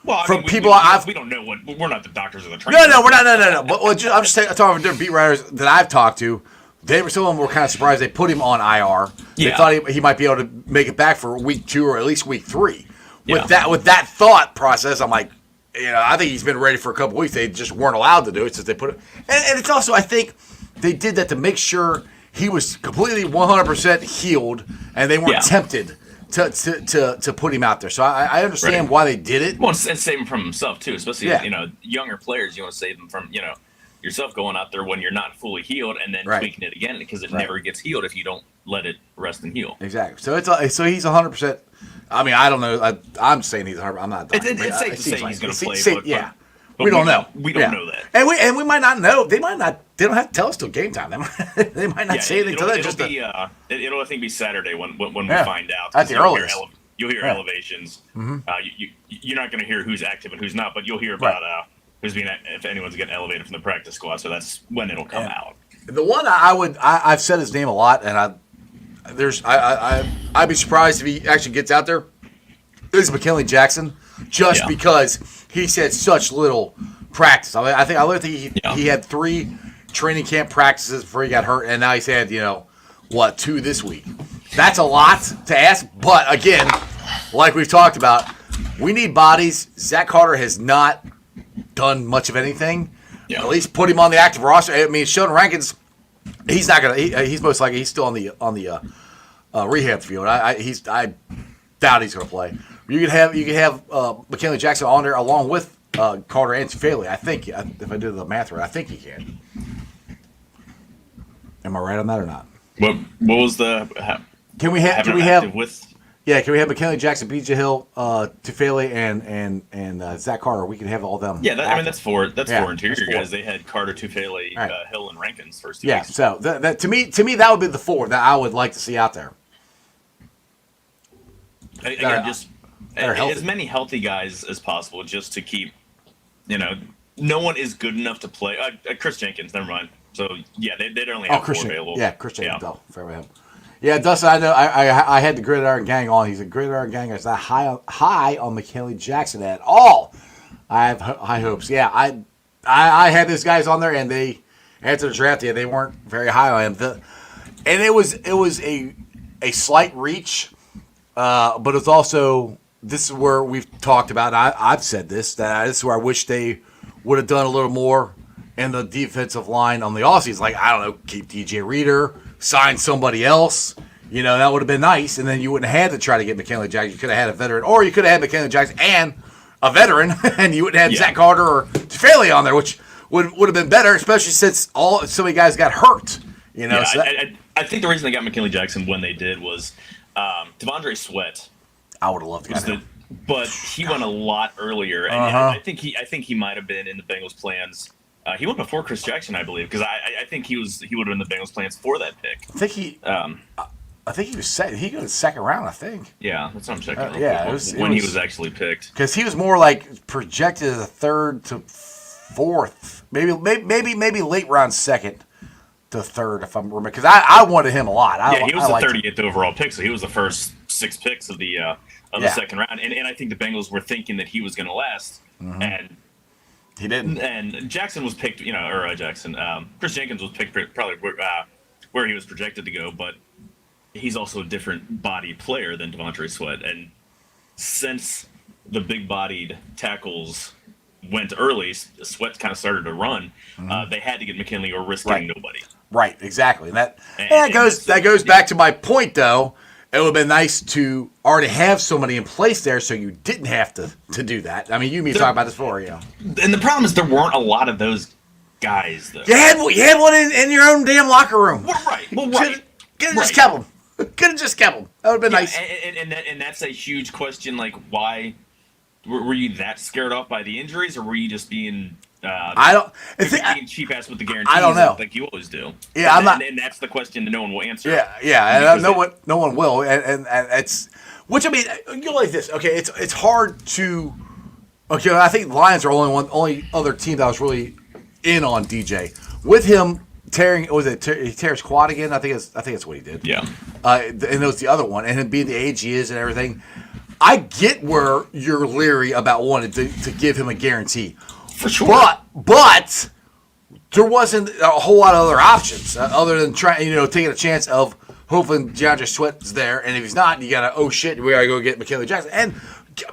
we don't know what we're not the doctors of the train. No, we're not. No. But I'm just talking to different beat writers that I've talked to. Some of them were kind of surprised they put him on IR. They thought he might be able to make it back for week 2 or at least week 3. With that thought process, I'm like, I think he's been ready for a couple weeks. They just weren't allowed to do it since they put it. And it's also, I think, they did that to make sure he was completely 100% healed, and they weren't tempted to put him out there. So I understand why they did it. Well, and save him from himself too, especially younger players. You want to save them from yourself going out there when you're not fully healed and then tweaking it again because it never gets healed if you don't let it rest and heal. Exactly. So he's 100%. I mean, I don't know. I'm saying he's 100%. I'm not. It's safe to say he's going to play. But we don't know. We don't know that, and we might not know. They might not. They don't have to tell us till game time. They might not say anything till then. It'll I think be Saturday when we find out. At the earliest. You'll hear elevations. Mm-hmm. You're not going to hear who's active and who's not, but you'll hear about if anyone's getting elevated from the practice squad. So that's when it'll come out. The one I've said his name a lot, and I'd be surprised if he actually gets out there. This is McKinley Jackson, just because he's had such little practice. I think he had 3 training camp practices before he got hurt, and now he's had 2 this week. That's a lot to ask, but again, like we've talked about, we need bodies. Zach Carter has not done much of anything. At least put him on the active roster. I mean, Sheldon Rankins, he's not gonna. He's most likely still on the rehab field. I doubt he's gonna play. You could have McKinley Jackson on there along with Carter and Tufele. I think if I do the math right, I think he can. Am I right on that or not? What was the? Can we have McKinley Jackson, BJ Hill, Tufele, and Zach Carter? We can have all them. Yeah, that's four interior guys. They had Carter, Tufele, Hill, and Rankins first 2 weeks. So that to me that would be the 4 that I would like to see out there. Again, just as many healthy guys as possible, just to keep no one is good enough to play. Chris Jenkins, never mind. So yeah, they'd only have four available. Yeah, Chris Jenkins. Oh, fair with him. Yeah, Dustin, I know. I had the Gridiron Gang on. He's a Gridiron Gang. It's not high on McKinley Jackson at all. I have high hopes. Yeah, I had these guys on there, and they after the draft, they weren't very high on him. And it was a slight reach, but it's also this is where we've talked about. I've said this is where I wish they would have done a little more in the defensive line on the offseason. Like I don't know, keep DJ Reader. Sign somebody else, that would have been nice, and then you wouldn't have had to try to get McKinley Jackson. You could have had a veteran, or you could have had McKinley Jackson and a veteran, and you wouldn't have Zach Carter or Tufele on there, which would have been better, especially since so many guys got hurt. I think the reason they got McKinley Jackson when they did was Devondre Sweat. I would have loved to get him. But he went a lot earlier, and I think he might have been in the Bengals' plans. He went before Chris Jackson, I believe, because I think he would have been in the Bengals' plans for that pick. I think he was he got the second round. I think. Yeah, that's what I'm checking. When he was actually picked, because he was more like projected as a third to fourth, maybe late round second to third, if I'm remembering. Because I wanted him a lot. He was the 38th overall pick, so he was the first 6 picks of the second round, and I think the Bengals were thinking that he was going to last, and. He didn't. And Jackson was picked, Chris Jenkins was picked probably where he was projected to go, but he's also a different body player than Devondre Sweat. And since the big-bodied tackles went early, Sweat kind of started to run, they had to get McKinley or risk getting nobody. Right, exactly. And that goes back to my point, though. It would have been nice to already have somebody in place there so you didn't have to do that. I mean, you and me talked about this before, And the problem is there weren't a lot of those guys, though. You had one in your own damn locker room. Well, right. Could have just kept him. Could have just kept him. That would have been nice. And that's a huge question. Like, why were you that scared off by the injuries, or were you just being being cheap ass with the guarantees? I don't know, like you always do. Yeah, and that's the question that no one will answer. Yeah, and no one will, and it's which I mean, you like this. Okay, it's hard to. Okay, I think the Lions are only other team that was really in on DJ with him tearing. He tear his quad again? I think that's what he did. Yeah, and it was the other one, and him being the age he is and everything. I get where you're leery about wanting to give him a guarantee. For sure. But there wasn't a whole lot of other options other than taking a chance of hoping DeAndre Sweat's there, and if he's not, you gotta we gotta go get McKinley Jackson. And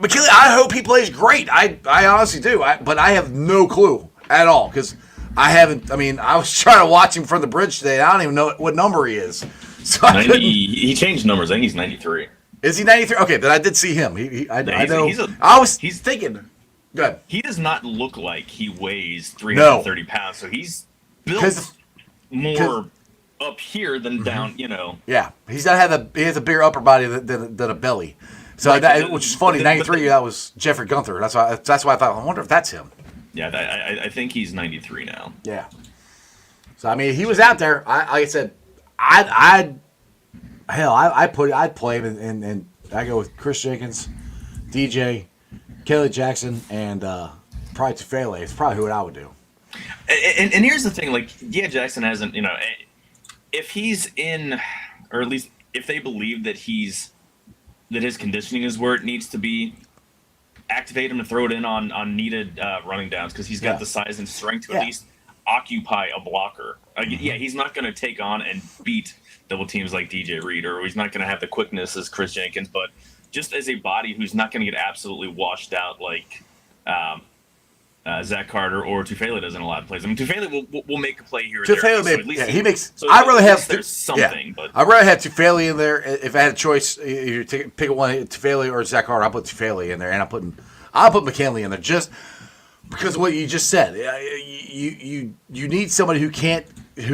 McKinley, I hope he plays great. I honestly do. But I have no clue at all because I haven't. I mean, I was trying to watch him from the bridge today. I don't even know what number he is. So he changed numbers. I think he's 93. Is he 93? Okay, then I did see him. I know. I was thinking. Good. He does not look like he weighs 330 pounds, so he's built more up here than down. Yeah, he has a bigger upper body than a belly. So which is funny. 93. That was Jeffrey Gunther. That's why I thought. I wonder if that's him. Yeah, I think he's 93 now. Yeah. So I mean, he was out there. Like I said, I'd play him, and I go with Chris Jenkins, DJ, Kelly Jackson, and probably Tufele. It's probably who I would do. And here's the thing, like, Jackson hasn't, if he's in, or at least if they believe that his conditioning is where it needs to be, activate him to throw it in on needed running downs because he's got the size and strength to at least occupy a blocker. He's not going to take on and beat double teams like DJ Reed, or he's not going to have the quickness as Chris Jenkins, but just as a body who's not going to get absolutely washed out like Zach Carter or Tufele does in a lot of plays. I mean, Tufele will make a play here or there. He makes. So I'd rather have there's something, but I'd rather have Tufele in there if I had a choice. If you pick one, Tufele or Zach Carter, I'll put Tufele in there, and I'll put McKinley in there just because of what you just said. You need somebody who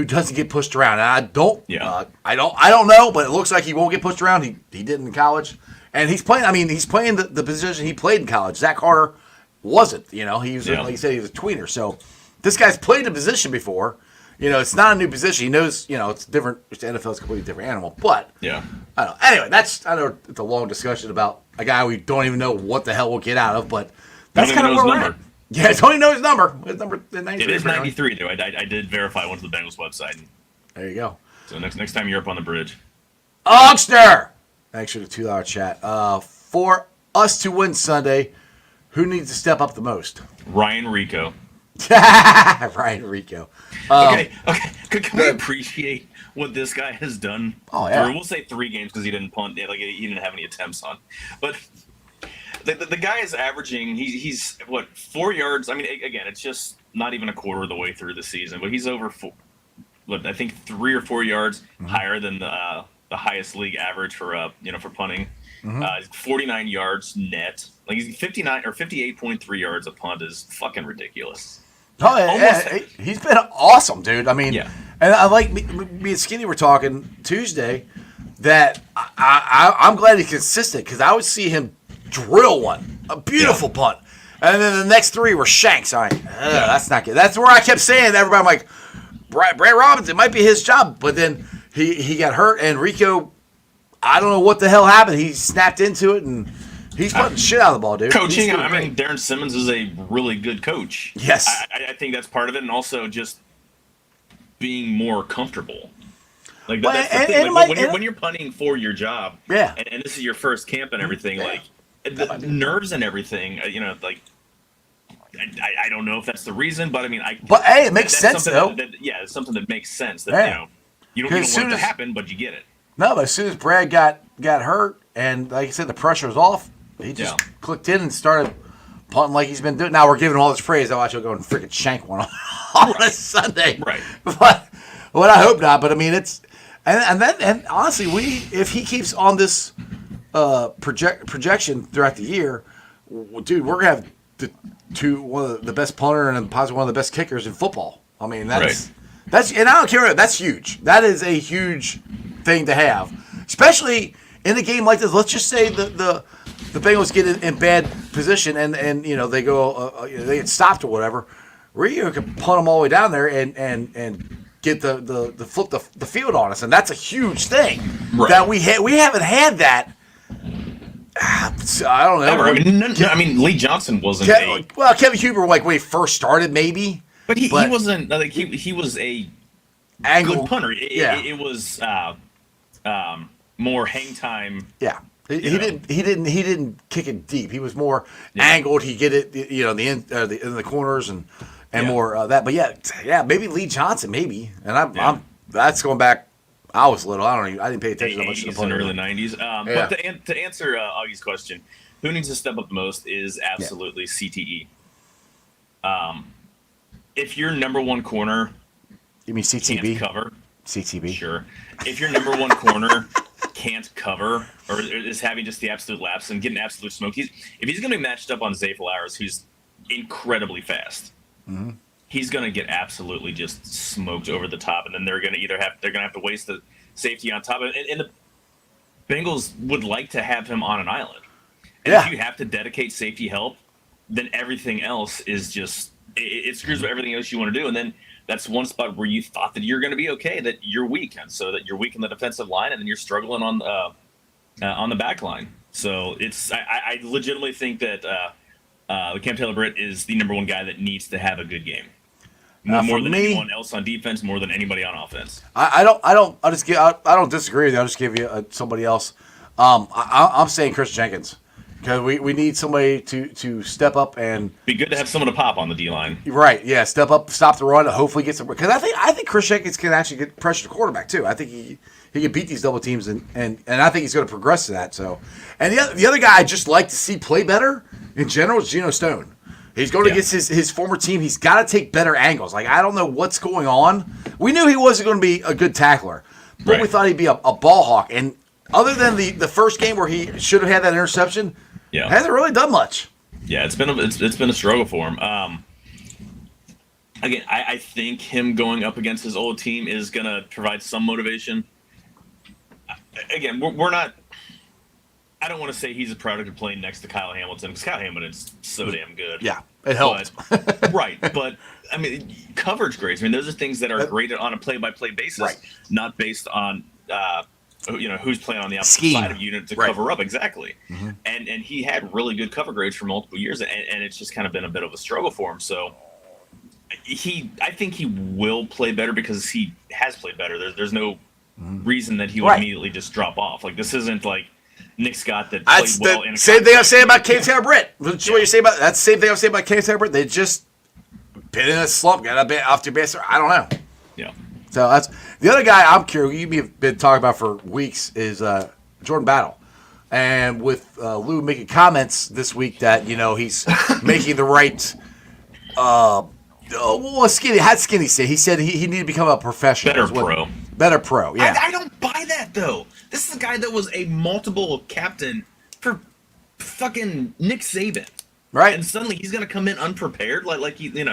doesn't get pushed around. And I don't. Yeah. I don't know, but it looks like he won't get pushed around. He did in college. And he's playing. I mean, he's playing the position he played in college. Zach Carter wasn't. He was like you said, he was a tweener. So this guy's played a position before. It's not a new position. He knows. It's different. The NFL is a completely different animal. But I don't know. Anyway, I know it's a long discussion about a guy we don't even know what the hell we'll get out of. But that's kind of where we're at. Yeah, I don't even know his number. His number 93. It is 93, though. I did verify onto the Bengals website. There you go. So next time you're up on the bridge. Ogster! Thanks for the $2 chat. For us to win Sunday, who needs to step up the most? Ryan Rico. Ryan Rico. Okay. Can we appreciate what this guy has done? Oh, yeah. Or we'll say 3 games because he didn't punt. Like he didn't have any attempts on. But the guy is averaging. He's what 4 yards. I mean, again, it's just not even a quarter of the way through the season, but he's over I think 3 or 4 yards higher than the highest league average for for punting. 49 yards net. Like he's 59 or 58.3 yards a punt is fucking ridiculous. Oh, yeah, he's been awesome, dude. I mean, Yeah. And I like me and Skinny were talking Tuesday that I'm glad he's consistent because I would see him drill one, a beautiful punt, and then the next 3 were shanks. I'm like, that's not good. That's where I kept saying to everybody, I'm like, Brad Robbins, it might be his job, but then he got hurt, and Rico, I don't know what the hell happened. He snapped into it, and he's putting shit out of the ball, dude. Coaching, I mean, Darren Simmons is a really good coach. Yes. I think that's part of it, and also just being more comfortable. Like Well, that's the and- thing. and Like, my- when you're punting for your job, Yeah. and this is your first camp and everything, like the nerves and everything, like I don't know if that's the reason, but I mean, But hey, it makes sense though. It's something that makes sense. That Yeah. you don't Because as want it soon to as- happen, but you get it. No, but as soon as Brad got hurt, and like I said, the pressure was off, he just clicked in and started punting like he's been doing. Now we're giving him all this praise. I watch he'll go and freaking shank one on a Sunday. Right. But I hope not. But I mean, it's and honestly, if he keeps on this projection throughout the year, dude, we're gonna have one of the best punter and possibly one of the best kickers in football. I mean, that's and I don't care. That's huge. That is a huge thing to have, especially in a game like this. Let's just say the Bengals get in bad position and they go they get stopped or whatever. Rio can punt them all the way down there and get the flip the field on us, and that's a huge thing that we haven't had that. I don't know. Ever. I mean, Lee Johnson wasn't Kevin Huber when he first started maybe, but he wasn't like he was a angle good punter. It was more hang time. Yeah. He didn't kick it deep. He was more angled. He get it, in the corners and more that. But maybe Lee Johnson, maybe. And I'm that's going back. I was little. I didn't pay attention that much to the in punter. early 90s. But to answer Augie's question, who needs to step up the most is absolutely CTE. If your number one corner, You mean CTB? can't cover, CTB. sure. If your number one corner can't cover or is having just the absolute lapse and getting absolute smoke, if he's going to be matched up on Zay Flowers, who's incredibly fast, he's going to get absolutely just smoked over the top, and then they're going to have to waste the safety on top of it. And the Bengals would like to have him on an island. And if you have to dedicate safety help, then everything else is just it screws with everything else you want to do, and then that's one spot where you thought that you're going to be okay, that you're weak, and so that you're weak in the defensive line, and then you're struggling on the back line. So I legitimately think that Cam Taylor-Britt is the number one guy that needs to have a good game, more than anyone else on defense, more than anybody on offense. I don't disagree with you. I'll just give you somebody else. I'm saying Chris Jenkins. Because we need somebody to step up and Be good to have someone to pop on the D line. right, step up, stop the run, hopefully get some. Because I think Chris Jenkins can actually get pressure the quarterback too. I think he can beat these double teams and I think he's going to progress to that. So, and the other guy I just like to see play better in general is Geno Stone. He's going against his former team. He's got to take better angles. Like I don't know what's going on. We knew he wasn't going to be a good tackler, but we thought he'd be a ball hawk. And other than the first game where he should have had that interception. Yeah, hasn't really done much. Yeah, it's been a struggle for him. Again, I think him going up against his old team is going to provide some motivation. Again, we're not. I don't want to say he's a product of playing next to Kyle Hamilton because Kyle Hamilton is so damn good. Yeah, it helps. Right, but I mean, coverage grades. I mean, those are things that are graded on a play-by-play basis, not based on who's playing on the opposite Scheme. side of you to Right. cover up exactly. And he had really good cover grades for multiple years, and it's just kind of been a bit of a struggle for him. So I think he will play better because he has played better. There's no reason that he would immediately just drop off. Like, this isn't like Nick Scott that played That's well the in a same thing I'm saying about contract. Cam Taylor Britt. What you say about that's the same thing I'm saying about Cam Taylor Britt. They just been in a slump, got a bit off to base. I don't know. Yeah. So that's the other guy I'm curious. You've been talking about for weeks is Jordan Battle, and with Lou making comments this week that he's making the right. What Skinny? Had Skinny say? He said he needed to become a professional. Better pro. Yeah. I don't buy that though. This is a guy that was a multiple captain for fucking Nick Saban. Right. And suddenly he's gonna come in unprepared, like he's he's a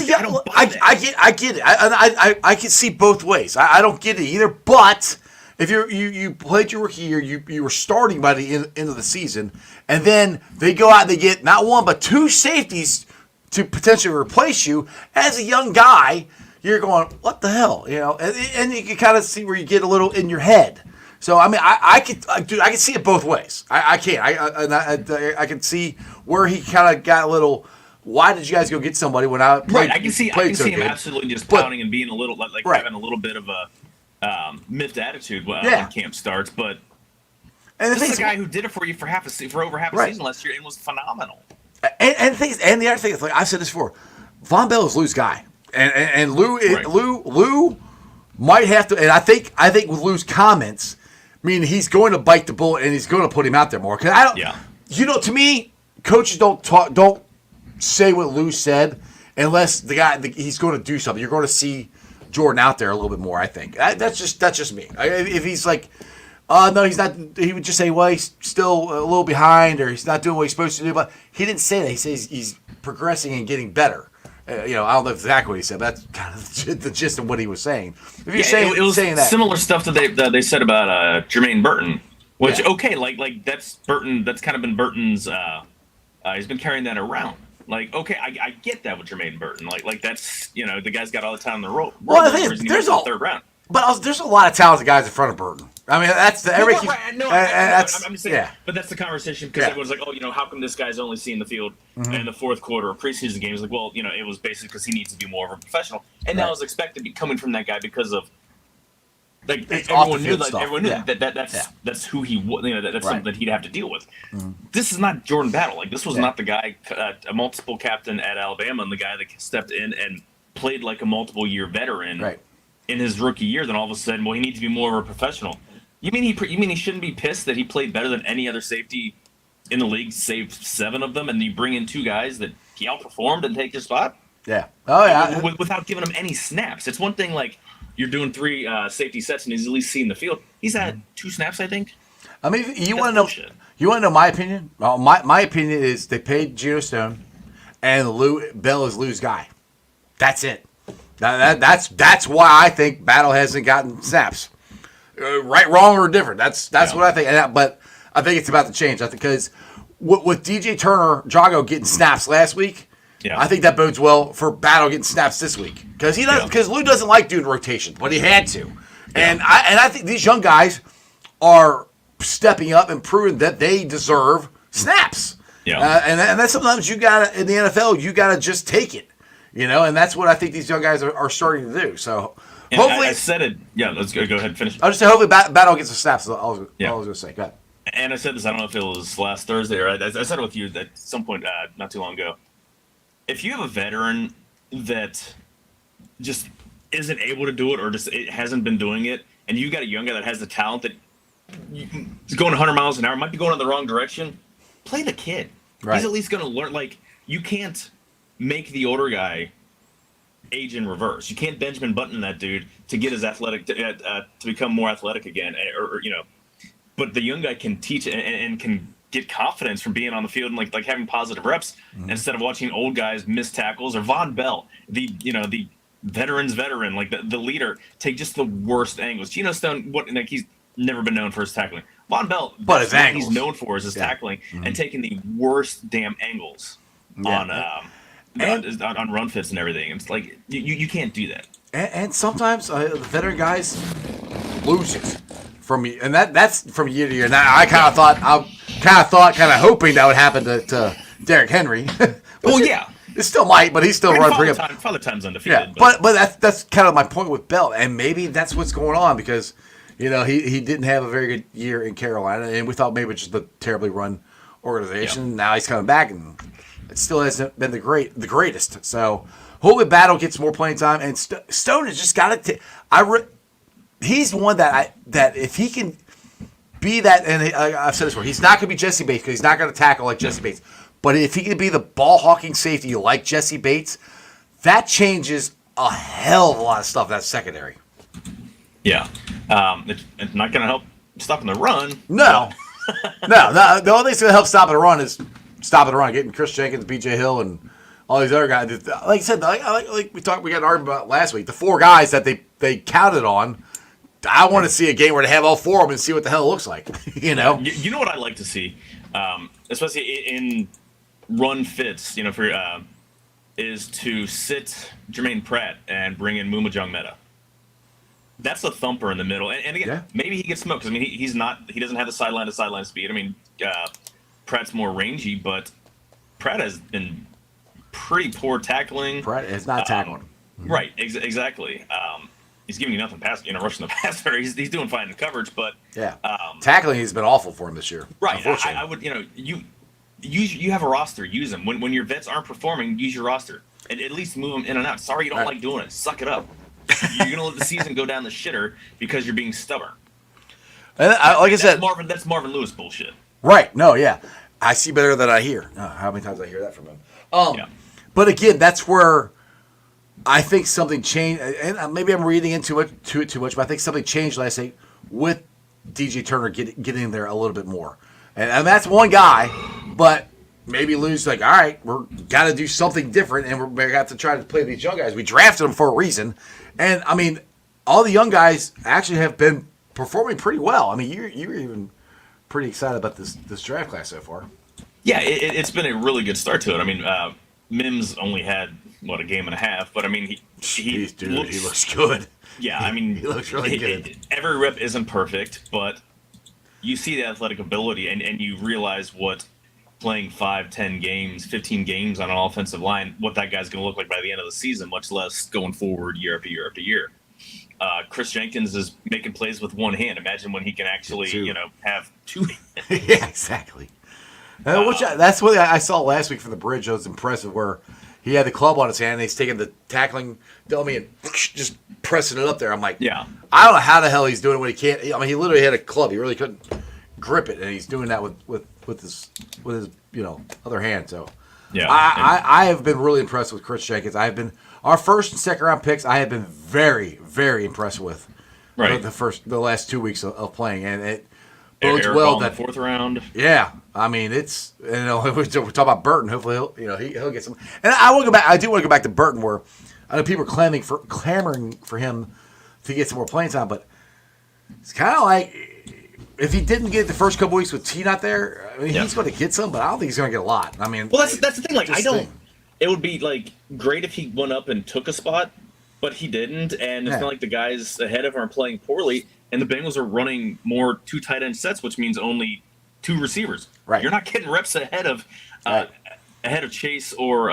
young. I get it. I can see both ways. I don't get it either. But if you played your rookie year, you were starting by the end of the season, and then they go out and they get not one but two safeties to potentially replace you as a young guy. You're going, what the hell, and you can kind of see where you get a little in your head. So I mean, I can see it both ways. I can see where he kind of got a little. Why did you guys go get somebody when I played? Right, I can see him absolutely just pouting and being a little like having a little bit of a miffed attitude when camp starts. But this is a guy who did it for you for over half a season last year and was phenomenal. And the other thing is, like I've said this before, Von Bell is Lou's guy, and Lou might have to. And I think with Lou's comments. I mean, he's going to bite the bullet and he's going to put him out there more. Cause to me, coaches don't say what Lou said unless he's going to do something. You're going to see Jordan out there a little bit more. I think that's just me. If he's like, no, he's not. He would just say, well, he's still a little behind or he's not doing what he's supposed to do. But he didn't say that. He says he's progressing and getting better. I don't know exactly what he said, but that's kind of the gist of what he was saying. If you're it was saying that, similar stuff that they said about Jermaine Burton, which like that's Burton. That's kind of been Burton's. He's been carrying that around. Like, okay, I get that with Jermaine Burton. Like that's the guy's got all the time in the road. Well, I think there's a third round, but there's a lot of talented guys in front of Burton. I mean, that's the I'm just saying, but that's the conversation because everyone's like, how come this guy's only seeing the field in the fourth quarter of preseason games? Like, well, it was basically because he needs to be more of a professional, and that was expected to be coming from that guy because of everyone knew that's who he was. That's something that he'd have to deal with. This is not Jordan Battle. Like, this was not the guy, a multiple captain at Alabama, and the guy that stepped in and played like a multiple year veteran in his rookie year. Then all of a sudden, he needs to be more of a professional. You mean he shouldn't be pissed that he played better than any other safety in the league, save 7 of them, and you bring in 2 guys that he outperformed and take their spot? Yeah. Oh, yeah. Without giving him any snaps. It's one thing like you're doing 3 safety sets and he's at least seen the field. He's had 2 snaps, I think. I mean, you want to know my opinion? Well, my opinion is they paid Geno Stone, and Bell is Lou's guy. That's it. That's why I think Battle hasn't gotten snaps. Right, wrong, or different. That's what I think. But I think it's about to change. I think because with DJ Turner, Jago getting snaps last week, I think that bodes well for Battle getting snaps this week because Lou doesn't like doing rotation, but he had to. And I think these young guys are stepping up and proving that they deserve snaps. Yeah. And that's sometimes you got in the NFL, you got to just take it. And that's what I think these young guys are starting to do. So. And hopefully, I said it. Yeah, let's go ahead and finish. I'll just say hopefully Battle gets the snaps. I was going to say. Go ahead. And I said this. I don't know if it was last Thursday or I said it with you at some point not too long ago. If you have a veteran that just isn't able to do it or just it hasn't been doing it, and you got a young guy that has the talent that is going 100 miles an hour, might be going in the wrong direction, play the kid. Right. He's at least going to learn. Like, you can't make the older guy age in reverse. You can't Benjamin Button that dude to get his athletic to become more athletic again, or But the young guy can teach and can get confidence from being on the field and like having positive reps instead of watching old guys miss tackles or Von Bell, the veteran, like the leader, take just the worst angles. Geno Stone, he's never been known for his tackling. Von Bell, but his angles he's known for is his tackling and taking the worst damn angles on run fits and everything. It's like you can't do that. And sometimes the veteran guys, loses from me, and that's from year to year. Now I kind of hoping that would happen to Derrick Henry. Well, yeah. It still might, but he's still running pretty good. Father Time's undefeated. Yeah, but that's kind of my point with Bell, and maybe that's what's going on because he didn't have a very good year in Carolina, and we thought maybe it's just a terribly run organization. Yeah. Now he's coming back, and it still hasn't been the greatest. So hopefully Battle gets more playing time, and Stone has just got to. He's the one that if he can be that, and I've said this before, he's not going to be Jesse Bates because he's not going to tackle like Jesse Bates. But if he can be the ball-hawking safety like Jesse Bates, that changes a hell of a lot of stuff in that secondary. Yeah. It's not going to help stopping the run. No. No. The only thing that's going to help stopping the run is stopping the run, getting Chris Jenkins, B.J. Hill, and all these other guys. Like I said, like we got an argument about last week, the four guys that they counted on, I want to see a game where they have all four of them and see what the hell it looks like. You know what I'd like to see, especially in run fits, is to sit Jermaine Pratt and bring in Mumajong Meta. That's a thumper in the middle, and again, maybe he gets smoked because he doesn't have the sideline to sideline speed. I mean, Pratt's more rangy, but Pratt has been pretty poor tackling. Pratt is not tackling. Right, exactly. He's giving you nothing rushing the passer. He's doing fine in coverage, but tackling has been awful for him this year. Right, unfortunately. I would, you have a roster, use them. When your vets aren't performing, use your roster and at least move them in and out. Sorry, you don't like doing it. Suck it up. You're gonna let the season go down the shitter because you're being stubborn. And like I said, that's Marvin Lewis bullshit. Right? No, yeah, I see better than I hear. How many times I hear that from him? But again, that's where I think something changed, and maybe I'm reading into it too much. But I think something changed last night with DJ Turner getting there a little bit more, and that's one guy. But maybe Lou's like, all right, we're got to do something different, and we're going to have to try to play these young guys. We drafted them for a reason, and I mean, all the young guys actually have been performing pretty well. I mean, you're even pretty excited about this draft class so far. Yeah, it's been a really good start to it. I mean, Mims only had a game and a half, but I mean, he looks good. Yeah, I mean, he looks really good. Every rep isn't perfect, but you see the athletic ability, and you realize what playing 5, 10 games, 15 games on an offensive line, what that guy's going to look like by the end of the season, much less going forward year after year after year. Chris Jenkins is making plays with one hand. Imagine when he can actually, have two hands. Yeah, exactly. That's what I saw last week from the bridge. It was impressive where he had the club on his hand and he's taking the tackling dummy and just pressing it up there. I'm like, yeah, I don't know how the hell he's doing it when he can't. I mean, he literally had a club. He really couldn't grip it, and he's doing that with his other hand. So yeah, I have been really impressed with Chris Jenkins. Our first and second round picks. I have been very, very impressed with. Right. The last 2 weeks of playing, and it bodes Eric well that fourth round. Yeah, I mean it's we're talking about Burton. Hopefully he'll get some. And I want to go back. I do want to go back to Burton, where I know people are clamoring for him to get some more playing time, but it's kind of like if he didn't get the first couple weeks with T not there, I mean he's going to get some, but I don't think he's going to get a lot. I mean, well, that's the thing. Like it would be like great if he went up and took a spot, but he didn't, and it's not like the guys ahead of him are playing poorly. And the Bengals are running more 2 tight end sets, which means only 2 receivers. Right. You're not getting reps ahead of Chase or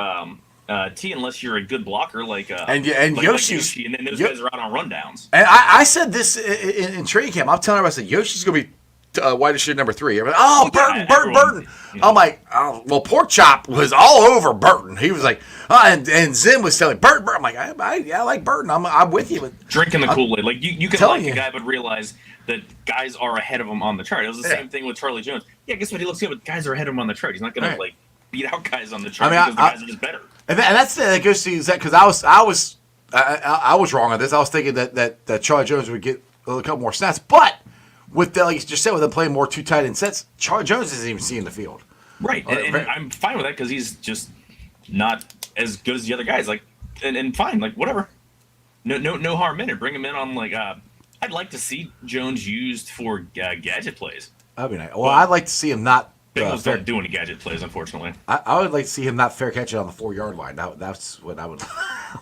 T unless you're a good blocker like Yoshi's, and then those guys are out on rundowns. And I said this in training camp. I'm telling everybody, I said Yoshi's going to be wide receiver number 3. I'm like, Burton. I'm like, well, Pork Chop was all over Burton. He was like, and Zim was telling Burton. I'm like, I like Burton. I'm with you. But drinking the Kool-Aid. Like you can like a guy, but realize that guys are ahead of him on the chart. It was the same thing with Charlie Jones. Yeah, guess what? He looks good, but guys are ahead of him on the chart. He's not going to beat out guys on the chart because the guys are just better. And that goes to that because I was wrong on this. I was thinking that Charlie Jones would get a couple more snaps, but with like you just said, with them playing more 2 tight end sets, Charlie Jones isn't even seeing the field. Right, and I'm fine with that because he's just not as good as the other guys. Like, and fine, like whatever. No harm in it. Bring him in on like. I'd like to see Jones used for gadget plays. That'd be nice. Well, I'd like to see him not. Bengals don't do any gadget plays, unfortunately. I would like to see him not fair catch it on the 4-yard line. That's what I would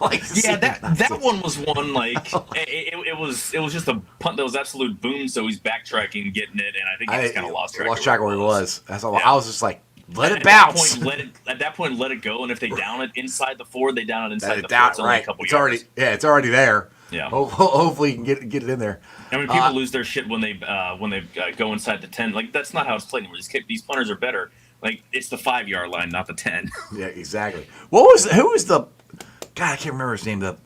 Yeah, that one was one like it was just a punt that was absolute boom. So he's backtracking, getting it, and I think he just kind of lost track. Lost track of where he was. That's all. Yeah. I was just like, let it bounce. At that point, let it go. And if they down it inside the 4, they down it inside the 4. It's only right. a couple It's yards. it's already there. Yeah. Hopefully you can get it in there. I mean, people lose their shit when they go inside the 10. Like that's not how it's played anymore. These punters are better. Like it's the 5-yard line, not the 10. Yeah, exactly. Who was the God? I can't remember his name. The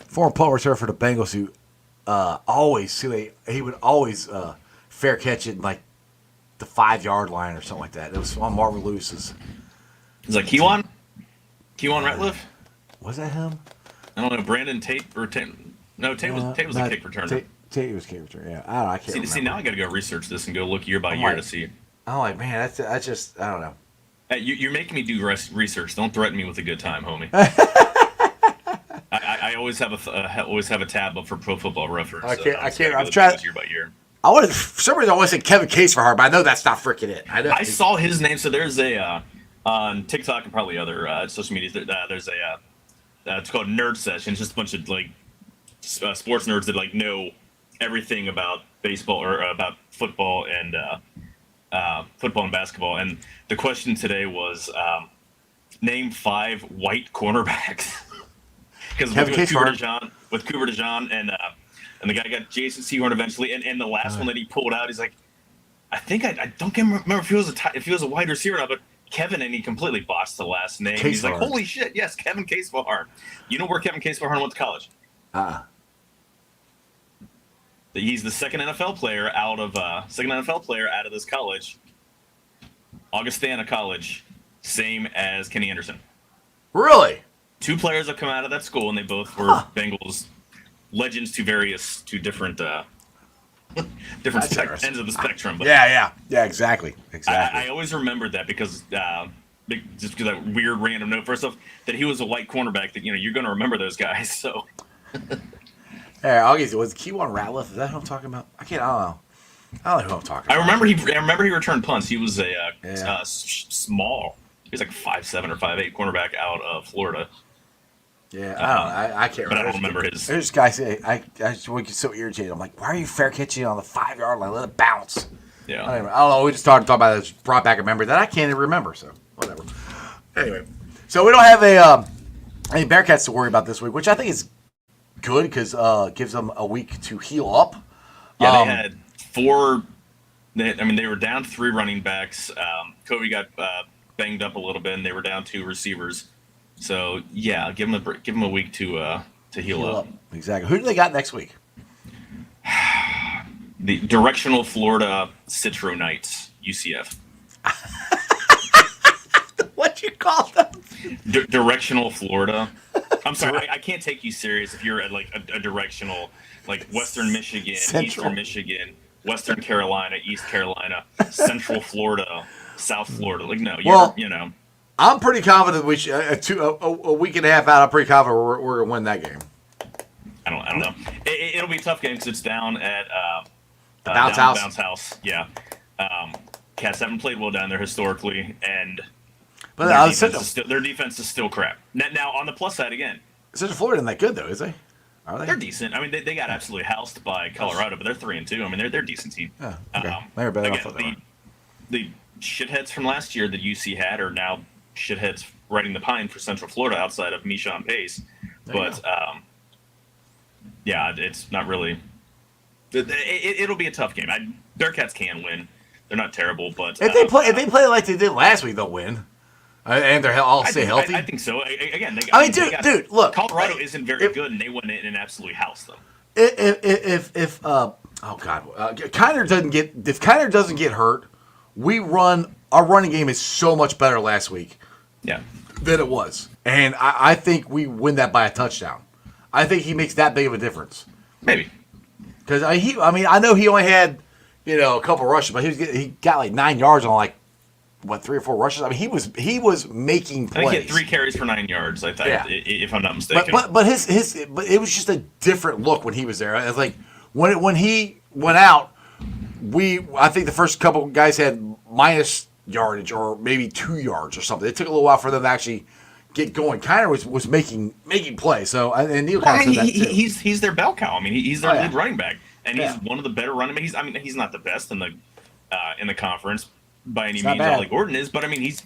former punt returner for the Bengals who he would always fair catch it in like the 5-yard line or something like that. It was on Marvin Lewis's. Is that Kewan Ratliff? Was that him? I don't know. Brandon Tate or Tate? No, Tate was a kick returner. Tate was kick returner. Yeah, I don't know. I can't remember. See, now I got to go research this and go look year by year to see. I'm like, man, that's just I don't know. Hey, you're making me do research. Don't threaten me with a good time, homie. I always have a tab up for Pro Football Reference. I can't. I've tried year by year. I wanted for some reason I want to say Kevin Case for hard, but I know that's not freaking it. I saw his name. So there's on TikTok and probably other social media. There's it's called Nerd Session. It's just a bunch of like sports nerds that like know everything about baseball or about football and basketball. And the question today was name 5 white cornerbacks. Because with Cooper DeJean and the guy got Jason Sehorn eventually, and the last one that he pulled out, he's like, I think I don't remember if he was a wide receiver or not, but Kevin, and he completely botched the last name. He's like, holy shit, yes, Kevin Casefarhan. You know where Kevin Casefarhan went to college? He's the second NFL player out of this college. Augustana College, same as Kenny Anderson. Really? 2 players have come out of that school, and they both were Bengals legends to different ends of the spectrum. But yeah, exactly. I always remembered that because just because that weird random note. First off, that he was a white cornerback. That you're going to remember those guys. So. Hey, I'll get you. Was Kewan Ratliff? Is that who I'm talking about? I don't know. I don't know who I'm talking about. I remember he returned punts. He was a small. He was like 5'7" or 5'8" cornerback out of Florida. Yeah, I don't know. I can't remember. But I don't remember his. There's guy say I just get so irritated. I'm like, why are you fair catching on the 5-yard line? Let it bounce. Yeah. I don't know. We just started talking about this. Brought back a memory that I can't even remember. So whatever. Anyway, so we don't have any Bearcats to worry about this week, which I think is good because gives them a week to heal up. Yeah, they had 4. They were down 3 running backs. Kobe got banged up a little bit, and they were down 2 receivers. So yeah, give them a week to heal up. Exactly. Who do they got next week? The Directional Florida Citro Knights, UCF. What you call them? Directional Florida. I'm sorry, I can't take you serious if you're at like a directional, like Western Michigan, Central. Eastern Michigan, Western Carolina, East Carolina, Central Florida, South Florida. Like no, I'm pretty confident we should a week and a half out. I'm pretty confident we're gonna win that game. I don't know. It'll be a tough game because it's down at Bounce House. Yeah. Cats haven't played well down there historically, and but their defense is still crap. Now on the plus side again, Central Florida isn't that good though, is they? Are they? They're decent. I mean, they got absolutely housed by Colorado, but they're 3-2. I mean, they're a decent team. Yeah. Okay. They're better again, the shitheads from last year that UC had are now shitheads riding the pine for Central Florida outside of Michon Pace. But yeah, it's not really. It'll be a tough game. Bearcats can win. They're not terrible, but if they play like they did last week, they'll win. And they're all stay healthy. I think so. Again, dude, look, Colorado isn't very good, and they went in and absolutely housed them. If Kiner doesn't get hurt, our running game is so much better last week. Yeah. Than it was, and I think we win that by a touchdown. I think he makes that big of a difference. Maybe. Because I know he only had a couple rushes, but he got like 9 yards on like 3 or 4 rushes. I mean, he was making plays. I think he had 3 carries for 9 yards. I thought, if I'm not mistaken. But it was just a different look when he was there. It's like when he went out, I think the first couple guys had minus yardage or maybe 2 yards or something. It took a little while for them to actually get going. Kiner was making plays. So and Neil kind of said that too. He's their bell cow. I mean, he's their lead running back, and he's Yeah. one of the better running backs. He's not the best in the conference by any It's not means. bad. Ollie Gordon is, but I mean, he's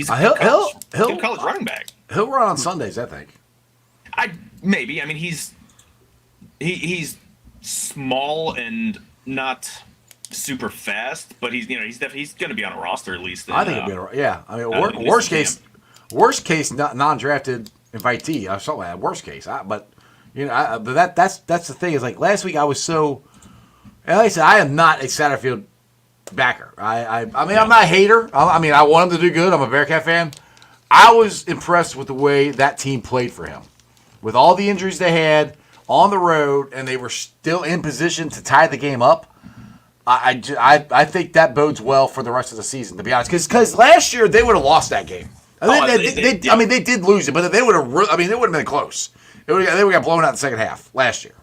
a He'll- good college running back. He'll run on Sundays, I think. Maybe. I mean, he's small and not super fast, but he's he's going to be on a roster at least. I think it'll be yeah. I mean, at least worst case, non-drafted invitee or something like that. Worst case, but that's the thing is like last week I was so. And like I said, I am not a Satterfield backer. I mean, I'm not a hater. I mean, I want him to do good. I'm a Bearcat fan. I was impressed with the way that team played for him, with all the injuries they had on the road, and they were still in position to tie the game up. I think that bodes well for the rest of the season, to be honest. Because last year they would have lost that game. I mean, they did lose it, but they would have. I mean, it would have been close. They would have got blown out in the second half last year.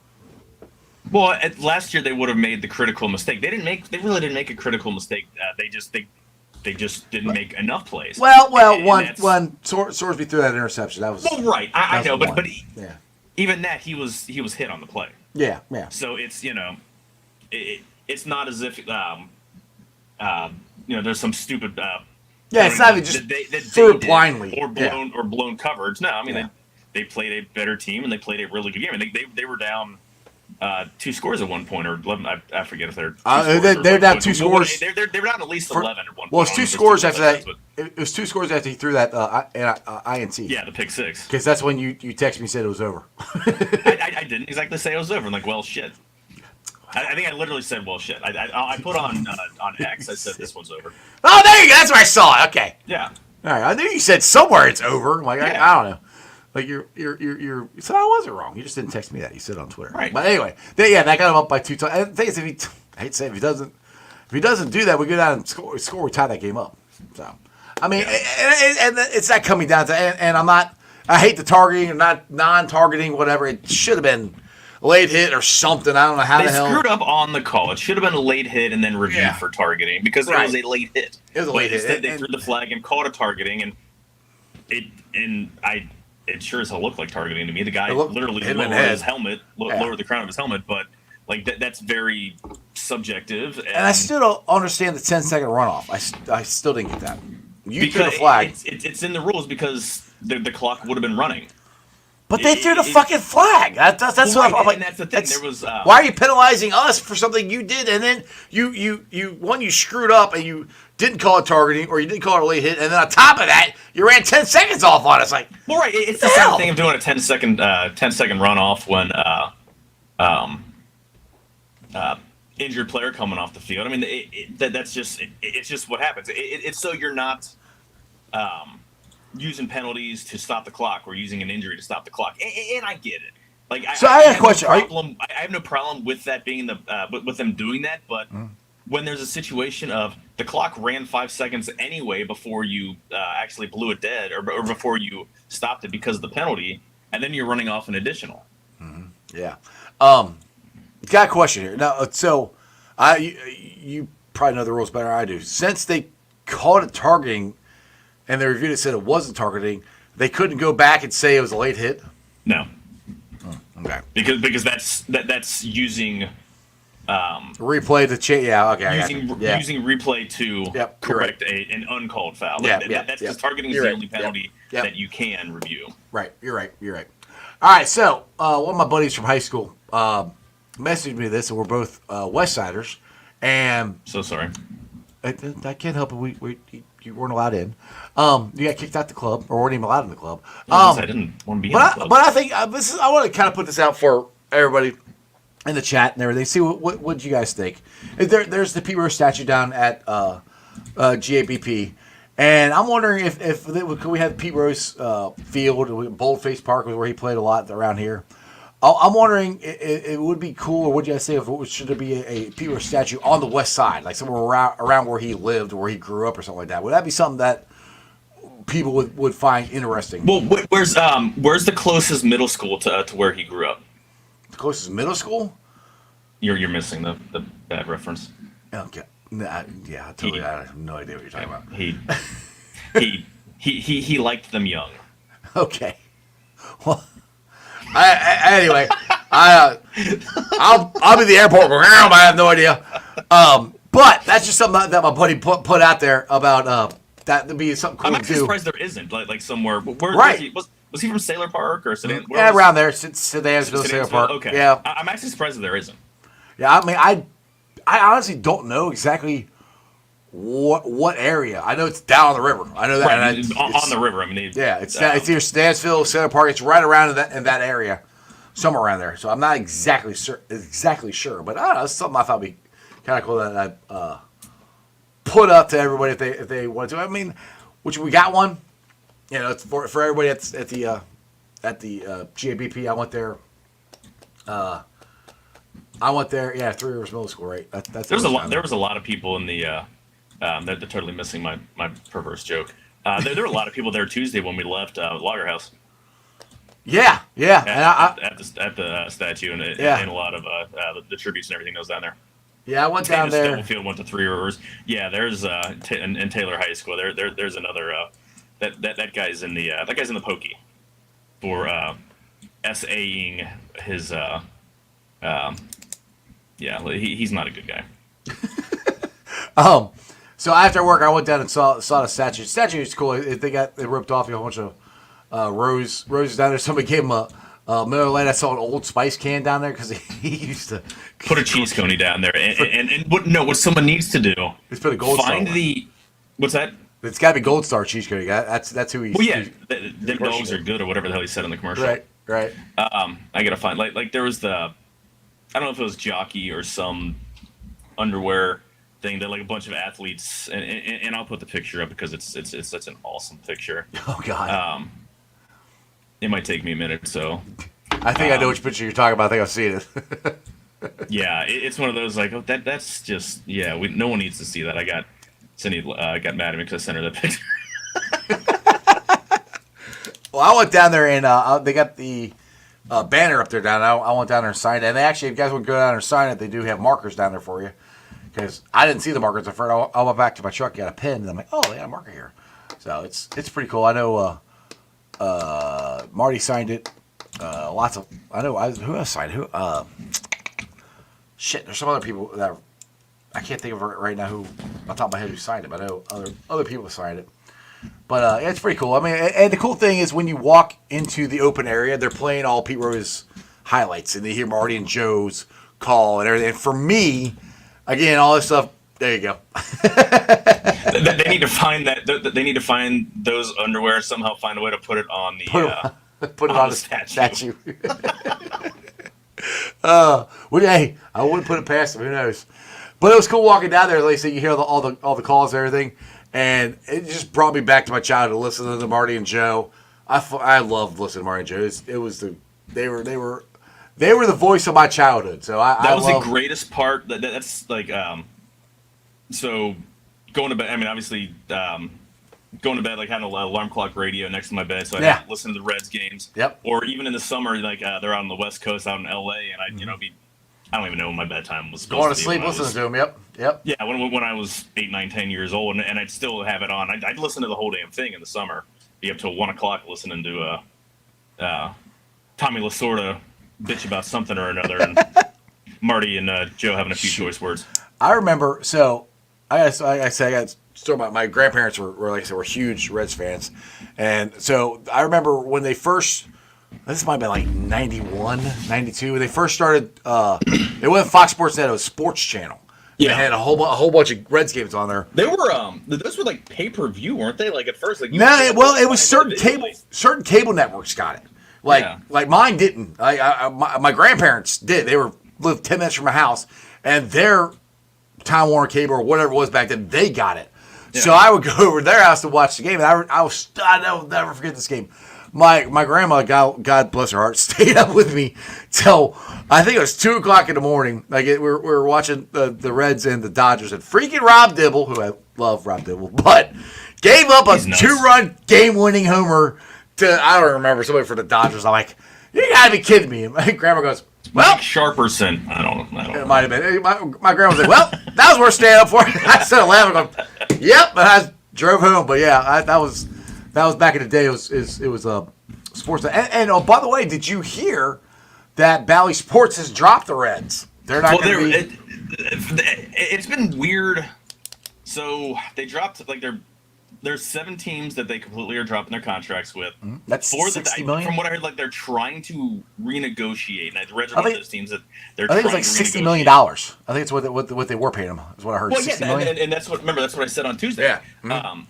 Well, last year they would have made the critical mistake. They really didn't make a critical mistake. They just didn't make enough plays. Well, one Sorsby threw that interception. That was right. I know, but yeah. Even that he was hit on the play. Yeah. So it's it's not as if there's some stupid. It's not even just threw it blindly or blown coverage. No, I mean they played a better team and they played a really good game. And they were down 2 scores at one point, or 11. I forget if they're they're down 2 scores. They're down at least 11 at one point. Well, it's 2 scores after that. It was 2 scores after he threw that INT. Yeah, the pick six. Because that's when you texted me and said it was over. I didn't exactly say it was over. I'm like, well, shit. I think I literally said, well, shit. I put on X, I said this one's over. Oh, there you go. That's where I saw it. Okay. Yeah. All right. I knew you said somewhere it's over. I'm like, Yeah. I don't know. Like you're so I wasn't wrong. You just didn't text me that. You said it on Twitter. Right. But anyway, that got him up by 2 times. And the thing is, I hate to say it, if he doesn't do that, we go down and score, we tie that game up. So I mean, and it's not coming down to and I'm not. I hate the targeting or not non-targeting, whatever. It should have been late hit or something. I don't know how they the hell. They screwed up on the call. It should have been a late hit and then reviewed for targeting because it was a late hit. It was a late hit. Instead, they threw the flag and called it targeting, and it sure as hell looked like targeting to me. The guy literally lowered his helmet, lowered the crown of his helmet, but like that's very subjective. And I still don't understand the 10-second runoff. I still didn't get that. You threw the flag. It's in the rules because the clock would have been running. But they threw the fucking flag. That's what I'm like. And that's the thing. There was why are you penalizing us for something you did, and then you screwed up and you didn't call it targeting or you didn't call it a late hit, and then on top of that you ran 10 seconds off on us. Like, well, right, it's the same thing of doing a 10-second runoff when injured player coming off the field. I mean, that's just it's just what happens. It's so you're not. Using penalties to stop the clock or using an injury to stop the clock, and I get it. Like, so I have a question. I have no problem with that being with them doing that, but when there's a situation of the clock ran 5 seconds anyway before you actually blew it dead or before you stopped it because of the penalty, and then you're running off an additional. Mm-hmm. Yeah. Got a question here now. So, you probably know the rules better than I do. Since they called it targeting. And they reviewed it, said it wasn't targeting. They couldn't go back and say it was a late hit. No. Okay. Because that's using replay to change. Yeah. Okay. Using replay to correct an uncalled foul. That's because targeting is the only penalty that you can review. Right. You're right. All right. So one of my buddies from high school messaged me this, and we're both West Siders, and so sorry. I can't help it. You weren't allowed in. You got kicked out the club, or weren't even allowed in the club. I didn't want to be in the club. But I think I want to kind of put this out for everybody in the chat and everything. See what you guys think. There's the Pete Rose statue down at GABP, and I'm wondering if could we have Pete Rose Field, Boldface Park was where he played a lot around here. I'm wondering, it would be cool, or what do you guys say, should there be a Pete Rose statue on the west side, like somewhere around where he lived, or where he grew up, or something like that? Would that be something that people would find interesting? Well, where's the closest middle school to where he grew up? The closest middle school? You're missing the bad reference. Okay. Yeah, totally. I have no idea what you're talking about. He liked them young. Okay. Well, anyway, I'll be at the airport going, I have no idea. But that's just something that my buddy put out there about that to be something cool I'm to actually do. surprised there isn't like somewhere. Where Right. Was he from Sailor Park or Sedan? Yeah, around there, Sedansville, Sailor Park. Okay. Yeah, I'm actually surprised that there isn't. yeah. I mean, I honestly don't know exactly what area. I know it's down on the river. I know that. Right, And on the river. I mean, yeah, it's either Stansville, Sailor Park. It's right around in that area, somewhere around there. So I'm not exactly sure, but I don't know. It's something I thought would be kind of cool that I put up to everybody if they wanted to. I mean, which we got one. You know, it's for everybody at the GABP. I went there. Yeah, Three Rivers Middle School, right? That's there was a lot of people in the. They're totally missing my perverse joke. There were a lot of people there Tuesday when we left Lager House. Yeah. At the statue and a lot of the tributes and everything that was down there. Yeah, I went down there. Stubblefield went to Three Rivers. Yeah, there's in Taylor High School. There's another that guy's in the pokey for SAing his he's not a good guy. So after work, I went down and saw the statue. The statue is cool. They ripped off a whole bunch of roses down there. Somebody gave him a Miller Lite. I saw an Old Spice can down there because he used to put a cheese coney down there. And what someone needs to do is put a Gold Star. What's that? It's got to be Gold Star cheese coney. That's who he's. Well, yeah, them dogs are good or whatever the hell he said in the commercial. Right. I gotta find like there was I don't know if it was Jockey or some underwear thing that like a bunch of athletes and I'll put the picture up because it's such an awesome picture. Oh God. It might take me a minute, so. I think I know which picture you're talking about. I think I've seen it. Yeah, it's one of those like that's just no one needs to see that. Cindy got mad at me because I sent her that picture. Well, I went down there and they got the banner up there down. I went down there and signed it. And they actually, if you guys want to go down there and sign it, they do have markers down there for you. Because I didn't see the markers at first. I went back to my truck, got a pen, and I'm like, oh, they got a marker here. So it's pretty cool. I know Marty signed it. Who else signed it? There's some other people that I can't think of right now who, on top of my head, who signed it. But I know other people signed it. But it's pretty cool. I mean, and the cool thing is when you walk into the open area, they're playing all Pete Rose highlights, and they hear Marty and Joe's call and everything. And for me, again, all this stuff. There you go. They need to find that. They need to find those underwear somehow. Find a way to put it on the put it on the statue. Hey, I wouldn't put it past them. Who knows? But it was cool walking down there. Like I said, you hear all the calls and everything, and it just brought me back to my childhood. Listening to Marty and Joe, I loved listeing to Marty and Joe. They were the voice of my childhood. So that was the greatest part. That's like so going to bed. I mean, obviously going to bed like having an alarm clock radio next to my bed, so I could listen to the Reds games. Yep. Or even in the summer, like they're out on the West Coast, out in LA, and I don't even know when my bedtime was supposed going to to sleep listening to them. Yep. Yeah, when I was 8, 9, 10 years old, and I'd still have it on. I'd listen to the whole damn thing in the summer. Be up till 1 o'clock listening to Tommy Lasorda bitch about something or another, and Marty and Joe having a few choice words. I remember. So I got story about my grandparents were like I said were huge Reds fans, and so I remember when they first. This might have been like 91, 92. When they first started, it wasn't Fox Sports Net, it was Sports Channel. Yeah. They had a whole bunch of Reds games on there. They were those were like pay-per-view, weren't they? Like at first, like it was certain cable networks got it. Like mine didn't. My grandparents did. They lived 10 minutes from my house, and their Time Warner cable or whatever it was back then, they got it. Yeah. So I would go over to their house to watch the game, and I'll never forget this game. My grandma, God bless her heart, stayed up with me till I think it was 2 o'clock in the morning. We were watching the Reds and the Dodgers, and freaking Rob Dibble, who I love Rob Dibble, but gave up a 2-run game-winning homer to I don't remember somebody for the Dodgers. I'm like, you gotta be kidding me. And my grandma goes, well, Mike Sharperson. I don't know. It might have been. My grandma was like, well, that was worth staying up for. I started laughing, going, yep, and I drove home. But yeah, that was back in the day. It was Sports. And oh, by the way, did you hear that Bally Sports has dropped the Reds? They're not going to be. It's been weird. So they dropped there's 7 teams that they completely are dropping their contracts with. That's $60 million? From what I heard, like they're trying to renegotiate. And the Reds are one of those teams that they're. I think trying it's to like $60 million. I think it's what they were paying them. Is what I heard. Well, $60 yeah, million? and that's what I said on Tuesday. Yeah.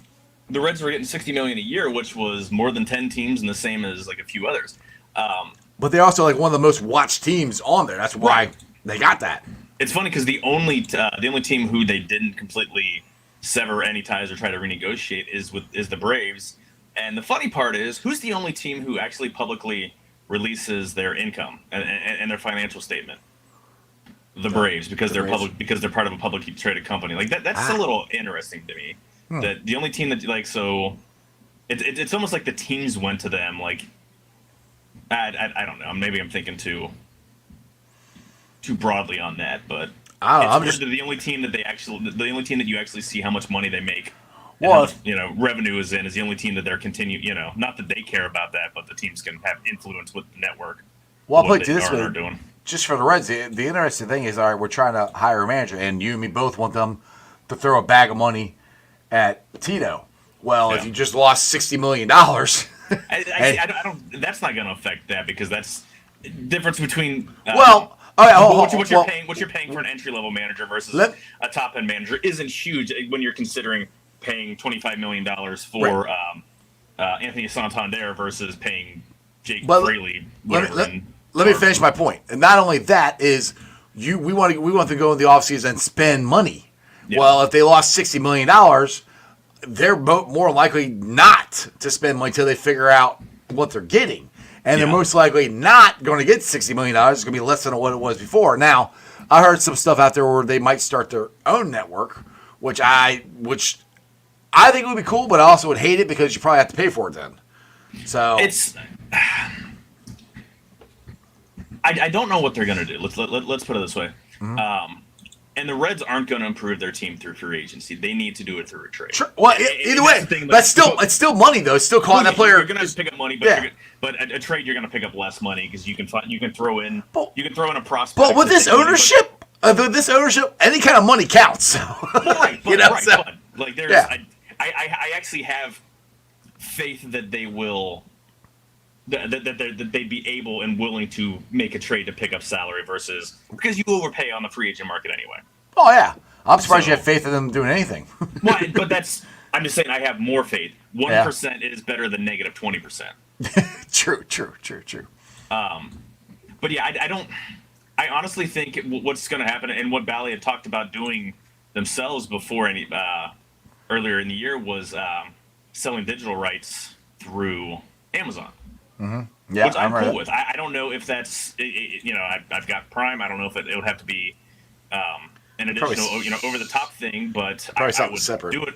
The Reds were getting $60 million a year, which was more than 10 teams and the same as like a few others. But they're also like one of the most watched teams on there. That's why they got that. It's funny because the only team who they didn't completely sever any ties or try to renegotiate is the Braves. And the funny part is, who's the only team who actually publicly releases their income and their financial statement? The Braves, because they're Braves. public, because they're part of a publicly traded company. Like that's a little interesting to me. That the only team that it's almost like the teams went to them. Like I don't know. Maybe I'm thinking too broadly on that, but the only team that you actually see how much money they make. Well, revenue is in is the only team that they're not that they care about that, but the teams can have influence with the network. Well, I'll put it this way. Just for the Reds, the interesting thing is, all right, we're trying to hire a manager, and you and me both want them to throw a bag of money at Tito. Well, if you just lost $60 million, I don't. That's not going to affect that because that's the difference between. What you're paying for an entry level manager versus a top end manager isn't huge when you're considering paying $25 million for Anthony Santander versus paying Jake Fraley. Let me finish my point. And not only that is we want to go in the offseason and spend money. Yeah. Well, if they lost $60 million, they're more likely not to spend money until they figure out what they're getting. And they're most likely not going to get $60 million. It's going to be less than what it was before. Now, I heard some stuff out there where they might start their own network, which I think would be cool, but I also would hate it because you probably have to pay for it then. So I don't know what they're going to do. Let's put it this way. Mm-hmm. And the Reds aren't going to improve their team through free agency. They need to do it through a trade. Sure. Well, either way, it's still money though. It's still calling that player. You're going to pick up money, but a trade you're going to pick up less money because you can throw in a prospect. But with this ownership, any kind of money counts. Right. But there's I actually have faith that they will. That they'd be able and willing to make a trade to pick up salary versus because you overpay on the free agent market anyway. Oh yeah, I'm surprised you have faith in them doing anything. Well, but I'm just saying I have more faith. 1% is better than negative 20%. True. But yeah, I honestly think what's going to happen and what Bally had talked about doing themselves before earlier in the year was selling digital rights through Amazon. Mm-hmm. Yeah, which I'm cool with. I don't know if that's I've got Prime. I don't know if it would have to be an additional over the top thing, but I would separate. do it.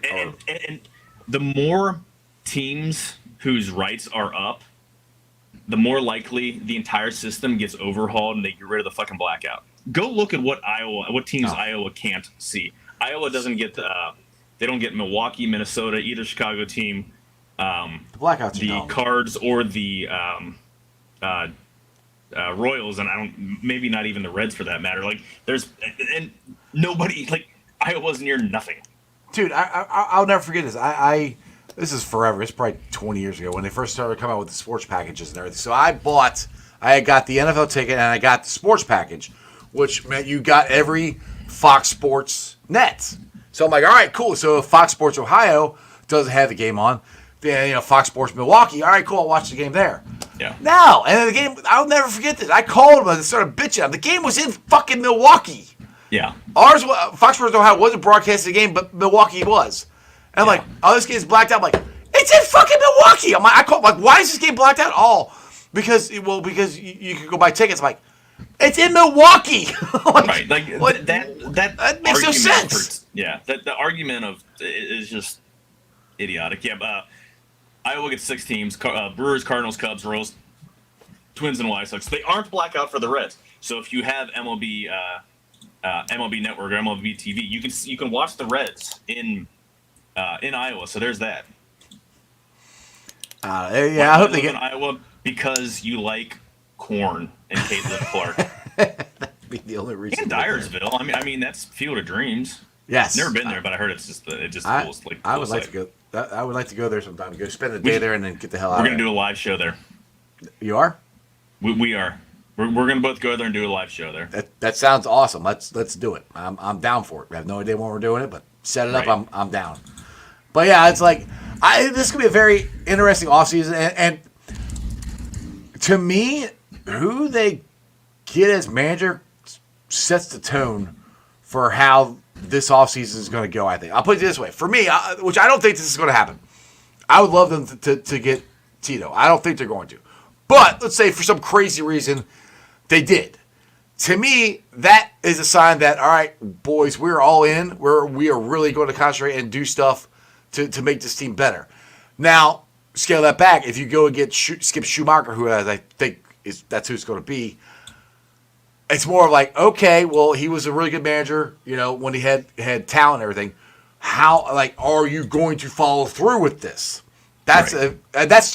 And the more teams whose rights are up, the more likely the entire system gets overhauled and they get rid of the fucking blackout. Go look at what teams Iowa can't see. Iowa doesn't get they don't get Milwaukee, Minnesota, either Chicago team. The blackouts, the Cards or the Royals, and maybe not even the Reds for that matter. Like and nobody Iowa's near nothing. Dude, I'll never forget this. This is forever. It's probably 20 years ago when they first started coming out with the sports packages and everything. So I got the NFL ticket and I got the sports package, which meant you got every Fox Sports net. So I'm like, all right, cool. So if Fox Sports Ohio doesn't have the game on, then Fox Sports Milwaukee, all right, cool, I'll watch the game there. Yeah. No, and then the game, I'll never forget this. I called him and started bitching. The game was in fucking Milwaukee. Yeah. Fox Sports Ohio wasn't broadcasting the game, but Milwaukee was. And I'm like, oh, this game's blacked out. I'm like, it's in fucking Milwaukee. I called, why is this game blacked out? Because you could go buy tickets. I'm like, it's in Milwaukee. Right. That makes no sense. The argument is just idiotic. Yeah, Iowa gets 6 teams: Brewers, Cardinals, Cubs, Royals, Twins, and White Sox. They aren't blackout for the Reds. So if you have MLB Network or MLB TV, you can watch the Reds in Iowa. So there's that. I hope they get in Iowa. because you like corn and Caitlin Clark. That'd be the only reason. And Dyersville. I mean that's Field of Dreams. Yes. Never been there, but I heard it's just cool. Like I cool would like site. to go. I would like to go there sometime. Go spend a day there and then get the hell out. We're of gonna there. do a live show there. You are? We are. We're gonna both go there and do a live show there. That sounds awesome. Let's do it. I'm down for it. I have no idea when we're doing it, but set it up. Right. I'm down. But yeah, it's like this could be a very interesting offseason, and to me, who they get as manager sets the tone for how this offseason is going to go, I think. I'll put it this way. For me, which I don't think this is going to happen, I would love them to get Tito. I don't think they're going to. But let's say for some crazy reason they did. To me, that is a sign that, all right, boys, we're all in. We are really going to concentrate and do stuff to make this team better. Now, scale that back. If you go and get Skip Schumacher, who I think that's who it's going to be, it's more like, okay, well, he was a really good manager, when he had talent and everything. How, are you going to follow through with this? That's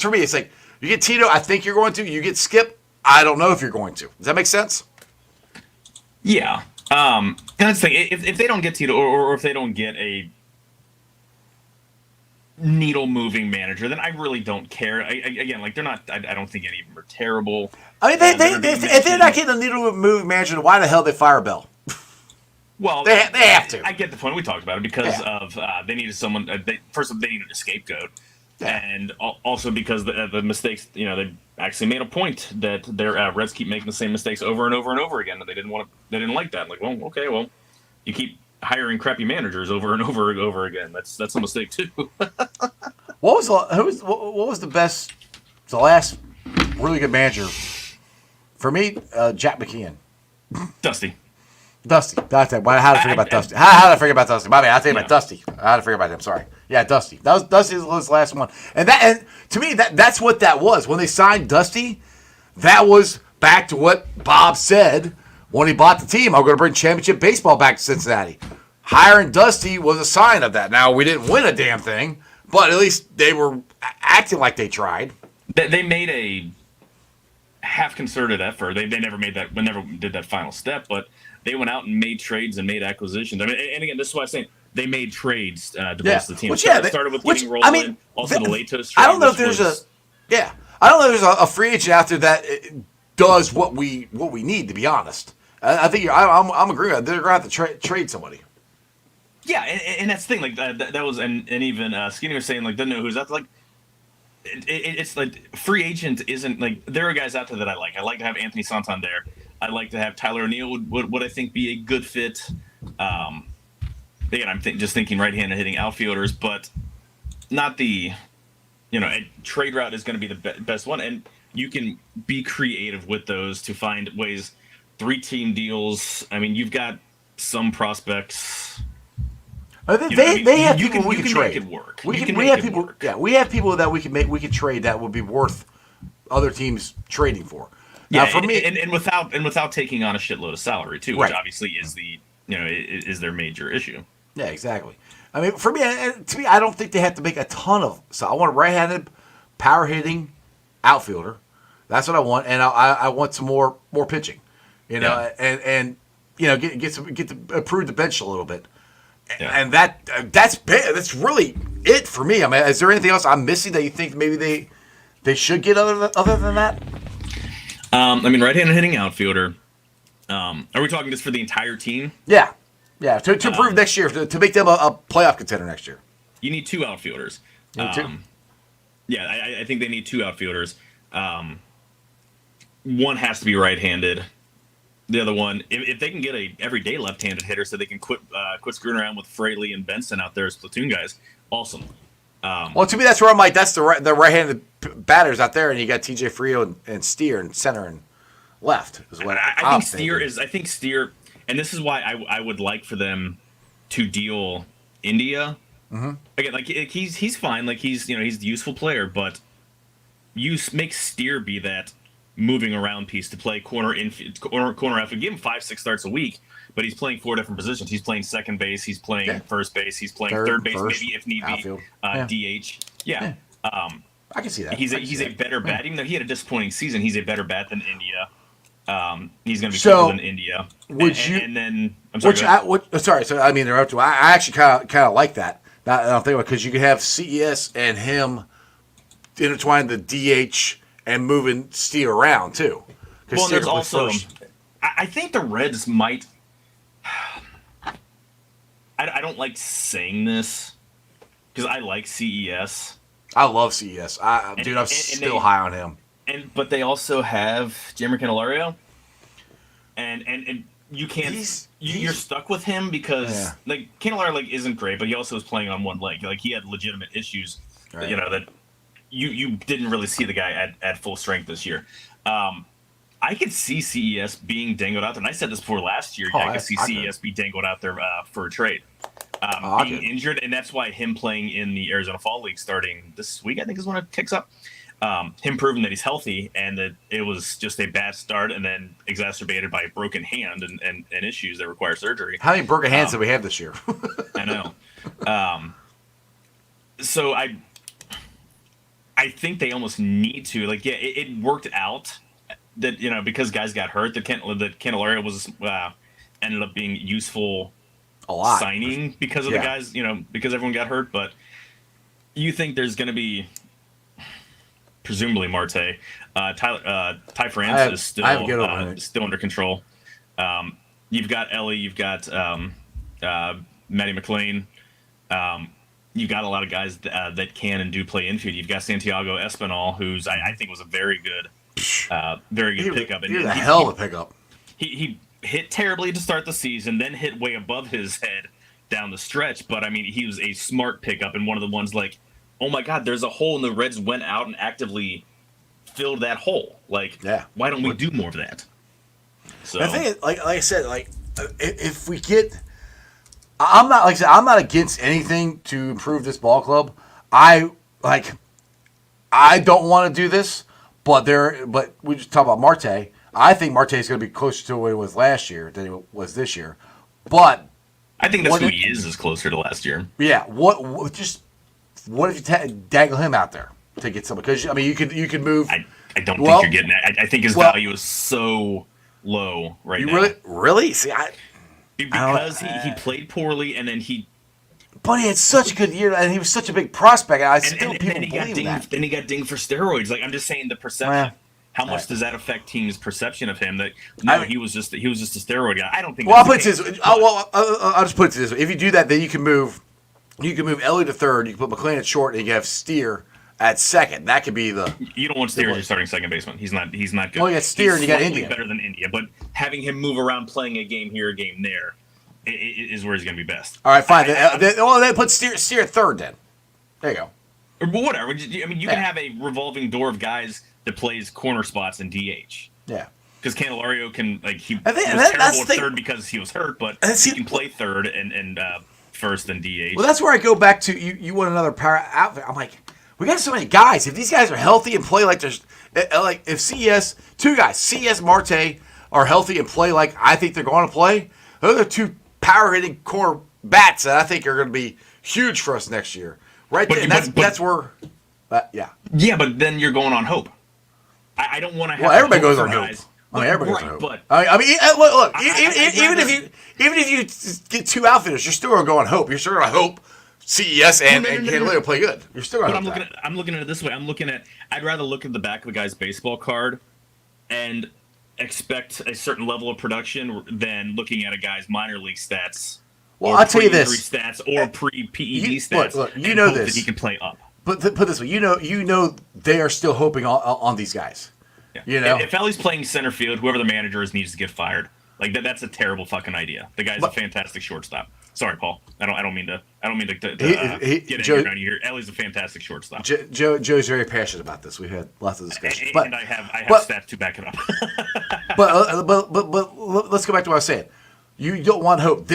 for me. It's like, you get Tito, I think you're going to. You get Skip, I don't know if you're going to. Does that make sense? Yeah. And that's the thing. If they don't get Tito, or if they don't get a needle-moving manager, then I really don't care. Again, they're not. I don't think any of them are terrible. I mean, if they're not getting a needle-moving manager, then why the hell they fire Bell? Well, they have to. I get the point. We talked about it because of they needed someone. First, they needed a scapegoat, and also because the mistakes. They actually made a point that their Reds keep making the same mistakes over and over and over again, and they didn't like that. Like, well, okay, well, you keep hiring crappy managers over and over and over again. That's a mistake too. What was the last really good manager for me? Jack McKeon. Dusty. How did I forget about Dusty? How did I forget about Dusty? My bad. I think about Dusty. How did I forget about him? Sorry. Yeah, Dusty. That was Dusty's last one. And to me, that's what that was. When they signed Dusty, that was back to what Bob said when he bought the team. I'm going to bring championship baseball back to Cincinnati. Hiring Dusty was a sign of that. Now, we didn't win a damn thing, but at least they were acting like they tried. They made a half concerted effort. They never did that final step, but they went out and made trades and made acquisitions. I mean, and again, this is what I'm saying. They made trades to bolster the team. Started with getting Roland, also the Latos trade. I don't know if there's I don't know if there's a free agent out there that does what we need. To be honest, I think I'm agreeing. They're going to have to trade somebody. Yeah, and that's the thing. That was, and even Skinny was saying doesn't know who's out there. It's like free agent isn't there are guys out there that I like. I like to have Anthony Santander. I like to have Tyler O'Neill would I think be a good fit. Again, I'm just thinking right-handed hitting outfielders, but not the a trade route is going to be the best one, and you can be creative with those to find ways. 3-team deals. I mean, you've got some prospects. They have people we can trade. Make it work. We have people. Work. Yeah, we have people that we can trade that would be worth other teams trading for. Yeah, now, for me, and without taking on a shitload of salary too, which right. obviously is is their major issue. Yeah, exactly. I mean, for me, to me, I don't think they have to make a ton of. So I want a right-handed, power-hitting outfielder. That's what I want, and I want some more pitching. And get to improve the bench a little bit. Yeah. And that's big. That's really it for me. I mean, is there anything else I'm missing that you think maybe they should get other than that? I mean, right-handed hitting outfielder. Are we talking just for the entire team? Yeah. To improve next year, to make them a playoff contender next year. You need 2 outfielders. Two. Yeah, I think they need 2 outfielders. One has to be right-handed. The other one, if they can get a everyday left-handed hitter, so they can quit screwing around with Fraley and Benson out there as platoon guys, awesome. Well, to me, that's where I'm like, that's the right-handed batters out there, and you got T.J. Frio and Steer in center and left. Is what I think Steer, and this is why I would like for them to deal India. Mm-hmm. Again, he's fine, he's the useful player, but you make Steer be that moving around piece to play corner outfield. Give him 5-6 starts a week, but he's playing 4 different positions. He's playing second base. He's playing first base. He's playing third base, maybe if need outfield. be. DH. Yeah. I can see that. He's a better bat. Even though he had a disappointing season, he's a better bat than India. He's going to be So, quicker than India. And then I'm sorry. Sorry. So I mean, I actually kind of like that. I don't think because you could have CES and him intertwine the DH and moving Steer around too. Well, there's also. I think the Reds might. I don't like saying this because I like CES. I love CES. I'm still high on him. But they also have Jeimer Candelario, and you can't. You're stuck with him because like Candelario isn't great, but he also was playing on one leg. Like he had legitimate issues, that you didn't really see the guy at full strength this year. I could see CES being dangled out there, and I said this before last year. I could see CES be dangled out there for a trade. Being injured, and that's why him playing in the Arizona Fall League starting this week, I think is when it kicks up. Him proving that he's healthy and that it was just a bad start and then exacerbated by a broken hand and issues that require surgery. How many broken hands did we have this year? I know. So I think they almost need to it worked out that because guys got hurt that Candelario was ended up being useful a lot signing because of the guys because everyone got hurt. But you think there's going to be presumably Marte, Ty France is still under control. You've got Ellie, you've got Matty McLean. You've got a lot of guys that can and do play infield. You've got Santiago Espinal, who's I think was a very good pickup. He was a hell of a pickup. He hit terribly to start the season, then hit way above his head down the stretch. But I mean, he was a smart pickup and one of the ones oh my God, there's a hole, and the Reds went out and actively filled that hole. Why don't we do more of that? So the thing is, like I said, if we get, I'm not against anything to improve this ball club. I don't want to do this, but we just talk about Marte. I think Marte is going to be closer to what he was last year than he was this year. But I think that's who he is closer to last year. Yeah. What if you dangle him out there to get someone? Because I mean, you could move. I don't think you're getting that. I think his value is so low right now. Really? See, because he played poorly and then he. But he had such a good year, and he was such a big prospect. People believe that. Then he got dinged for steroids. I'm just saying the perception. How much does that affect teams' perception of him? He was just a steroid guy. I don't think. Well, I'll put it this way. I'll just put it this way. If you do that, then you can move Ellie to third. You can put McLean at short, and you can have Steer at second. That could be the. You don't want Steer as your starting second baseman. He's not good. Well, you got Steer, and you got India. Better than India, but having him move around, playing a game here, a game there, is where he's going to be best. All right, fine. They put Steer at third. Then there you go. Or whatever. I mean, you can have a revolving door of guys that plays corner spots and DH. Yeah. Because Candelario can he was terrible at third because he was hurt, but he can play third and first and DH. Well, that's where I go back to you want another power outfit. I'm like, we got so many guys. If these guys are healthy and play like there's if CES Marte are healthy and play like I think they're going to play, those are two power hitting corner bats that I think are going to be huge for us next year. Right there. That's where. Yeah, but then you're going on hope. I don't want to have. Well, everybody goes on guys. hope. I mean, everybody goes on hope. But look. Even if you get two outfitters, you're still going to go on hope. You're still going to hope CES and Candelario play good. You're still going to. I'm looking at it this way. I'd rather look at the back of a guy's baseball card and expect a certain level of production than looking at a guy's minor league stats. Well, I'll tell you this: stats or pre-PED stats. Look, you know this. That he can play up. But put this way, you know, they are still hoping on these guys. Yeah. You know, if Ellie's playing center field, whoever the manager is needs to get fired. That's a terrible fucking idea. The guy's a fantastic shortstop. Sorry, Paul. I don't mean to get angry on you here. Ellie's a fantastic shortstop. Joe's very passionate about this. We've had lots of discussions. And I have stats to back it up. but let's go back to what I was saying. You don't want hope.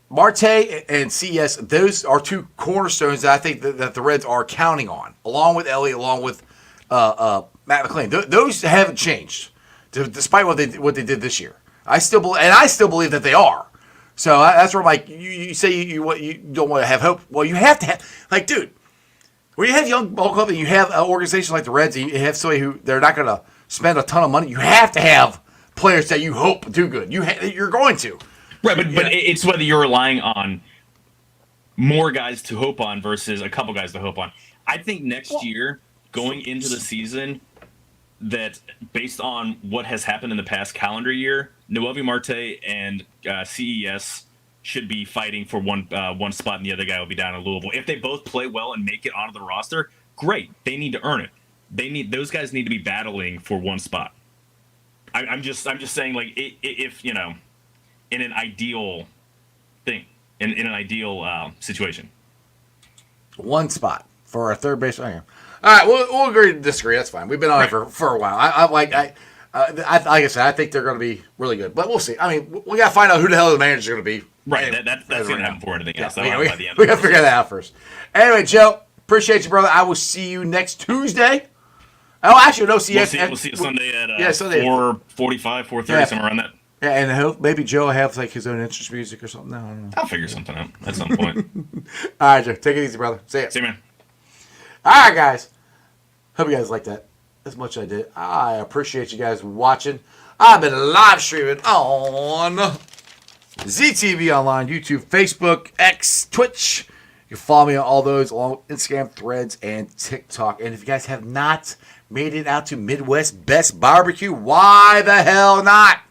Marte and CS, those are two cornerstones that I think that the Reds are counting on, along with Ellie, along with Matt McLean. Those haven't changed, despite what they did this year. I still believe that they are. So that's where I'm like, you say you don't want to have hope. Well, you have to have, dude. When you have young ball club and you have an organization like the Reds, and you have somebody who they're not going to spend a ton of money, you have to have players that you hope do good. You're going to. Right, but it's whether you're relying on more guys to hope on versus a couple guys to hope on. I think next year, going into the season, that based on what has happened in the past calendar year, Noelvi Marte and CES should be fighting for one spot, and the other guy will be down in Louisville. If they both play well and make it onto the roster, great. They need to earn it. Those guys need to be battling for one spot. I'm just saying, like, if in an ideal thing, in an ideal situation, one spot for a third base. Okay. All right, we'll agree to disagree. That's fine. We've been on it for a while. Like I said, I think they're going to be really good, but we'll see. I mean, we got to find out who the hell the manager's going to be. Right, that's going to happen before anything else. Yeah, we got to figure that out first. Anyway, Joe, appreciate you, brother. I will see you next Tuesday. Oh, actually, no, we'll see you Sunday at Sunday 4:45, 4:30, somewhere around that. Yeah, and maybe Joe will have like his own interest music or something. No, I don't know. I'll figure something out at some point. All right, Joe, take it easy, brother. See ya. See you, man. All right, guys. Hope you guys liked that as much as I did. I appreciate you guys watching. I've been live streaming on ZTV Online, YouTube, Facebook, X, Twitch. You can follow me on all those along with Instagram, Threads, and TikTok. And if you guys have not made it out to Midwest Best Barbecue, why the hell not?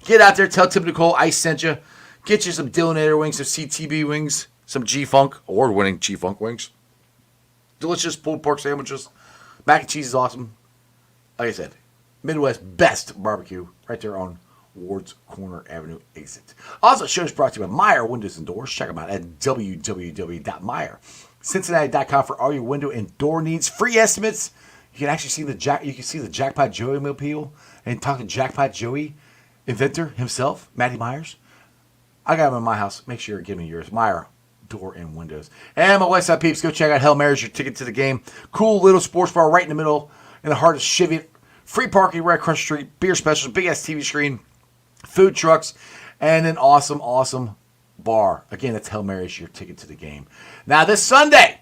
Get out there, tell Tim Nicole I sent you. Get you some Dillinator wings, some CTB wings, some G-Funk, award-winning G-Funk wings. Delicious pulled pork sandwiches. Mac and cheese is awesome. Like I said, Midwest Best Barbecue right there on Ward's Corner Avenue exit. Also, the show is brought to you by Meyer Windows and Doors. Check them out at www.meyercincinnati.com for all your window and door needs. Free estimates. You can actually see the Jackpot Joey mobile and talk to Jackpot Joey, inventor himself, Matty Myers. I got him in my house. Make sure you give me yours. Meyer Door and Windows. And my Westside peeps, go check out Hail Mary's, your ticket to the game. Cool little sports bar right in the middle, in the heart of Cheviot. Free parking right across the street. Beer specials, big ass TV screen, food trucks, and an awesome bar. Again, that's Hail Mary's, your ticket to the game. Now this Sunday,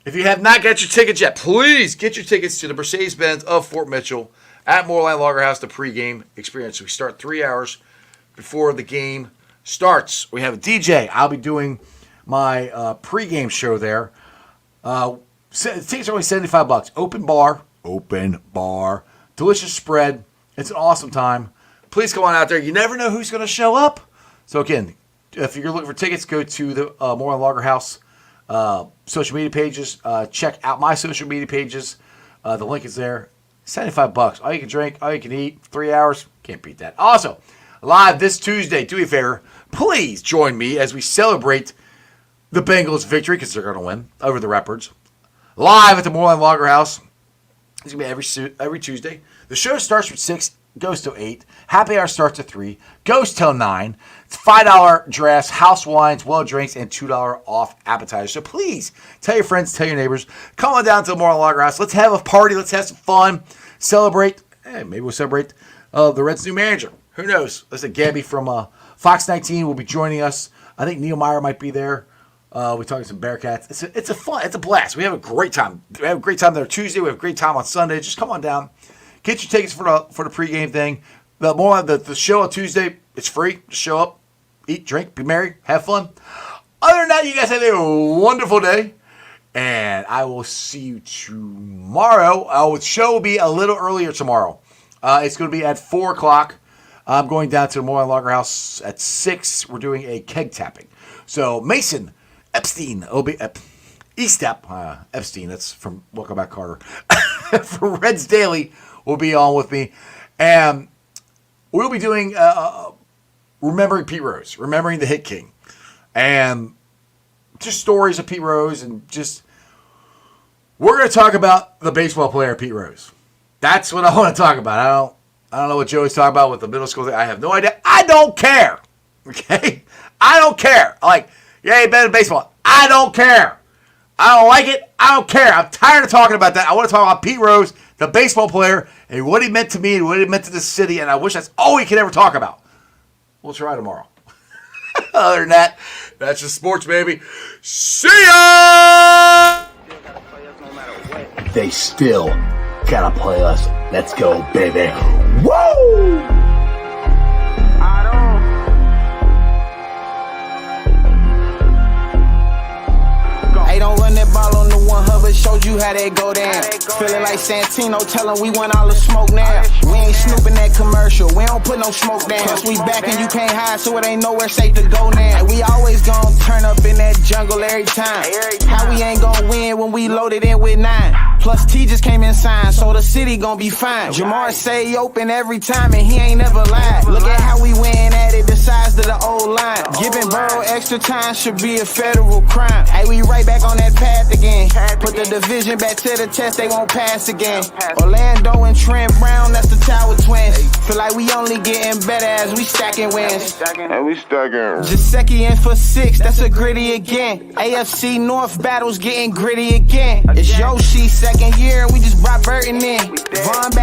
if you have not got your tickets yet, please get your tickets to the Mercedes-Benz of Fort Mitchell at Moorline Lager House, the pregame experience. We start 3 hours before the game starts. We have a DJ. I'll be doing my pregame show there. Tickets are only $75. Open bar. Delicious spread. It's an awesome time. Please come on out there. You never know who's going to show up. So again, if you're looking for tickets, go to the Moorline Lager House social media pages. Check out my social media pages. The link is there. $75. All you can drink, all you can eat. 3 hours. Can't beat that. Also, live this Tuesday, do me a favor. Please join me as we celebrate the Bengals' victory, because they're going to win, over the Leopards. Live at the Moorline Lager House. It's going to be every Tuesday. The show starts at 6, goes till 8. Happy hour starts at 3, goes till 9. It's $5 drafts, house wines, well drinks, and $2 off appetizers. So please, tell your friends, tell your neighbors. Come on down to the Moorline Lager House. Let's have a party. Let's have some fun. Celebrate. Maybe we'll celebrate the Reds' new manager. Who knows? Listen, Gabby from Fox 19 will be joining us. I think Neil Meyer might be there. We're talking some Bearcats. It's a blast. We have a great time. We have a great time there Tuesday. We have a great time on Sunday. Just come on down. Get your tickets for the pregame thing. The show on Tuesday, it's free. Just show up, eat, drink, be merry, have fun. Other than that, you guys have a wonderful day. And I will see you tomorrow. The show will be a little earlier tomorrow. It's going to be at 4 o'clock. I'm going down to the Moorline Lager House at 6. We're doing a keg tapping. So Mason Epstein will be Epstein. That's from Welcome Back, Carter. For Reds Daily will be on with me, and we'll be doing remembering Pete Rose, remembering the Hit King, and just stories of Pete Rose, and just we're going to talk about the baseball player Pete Rose. That's what I want to talk about. I don't know what Joey's talking about with the middle school thing. I have no idea. I don't care. Okay? I don't care. Yeah, he better than baseball. I don't care. I don't like it. I don't care. I'm tired of talking about that. I want to talk about Pete Rose, the baseball player, and what he meant to me and what he meant to this city, and I wish that's all we could ever talk about. We'll try tomorrow. Other than that, that's just sports, baby. See ya! They still gotta play us. Let's go, baby. Woo! They don't run that ball on the 100, showed you how that go down. Feeling like Santino, tell 'em we want all the smoke now. We ain't snooping that commercial, we don't put no smoke down. Plus we back and you can't hide, so it ain't nowhere safe to go now. We always gon' turn up in that jungle every time. How we ain't gon' win when we loaded in with 9? Plus T just came in signed, so the city gon' be fine. Jamar say he open every time and he ain't never lied. Look at how we win at it, the size of the old line. Giving Burrow extra time should be a federal crime. Hey, we right back on that path again. Put the division back to the test, they won't pass again. Orlando and Trent Brown, that's the Tower Twins. Feel like we only getting better as we stacking wins. And we stacking. Jaceki in for 6, that's a gritty again. AFC North battles getting gritty again. It's Yoshi second year, we just brought Burton in. Von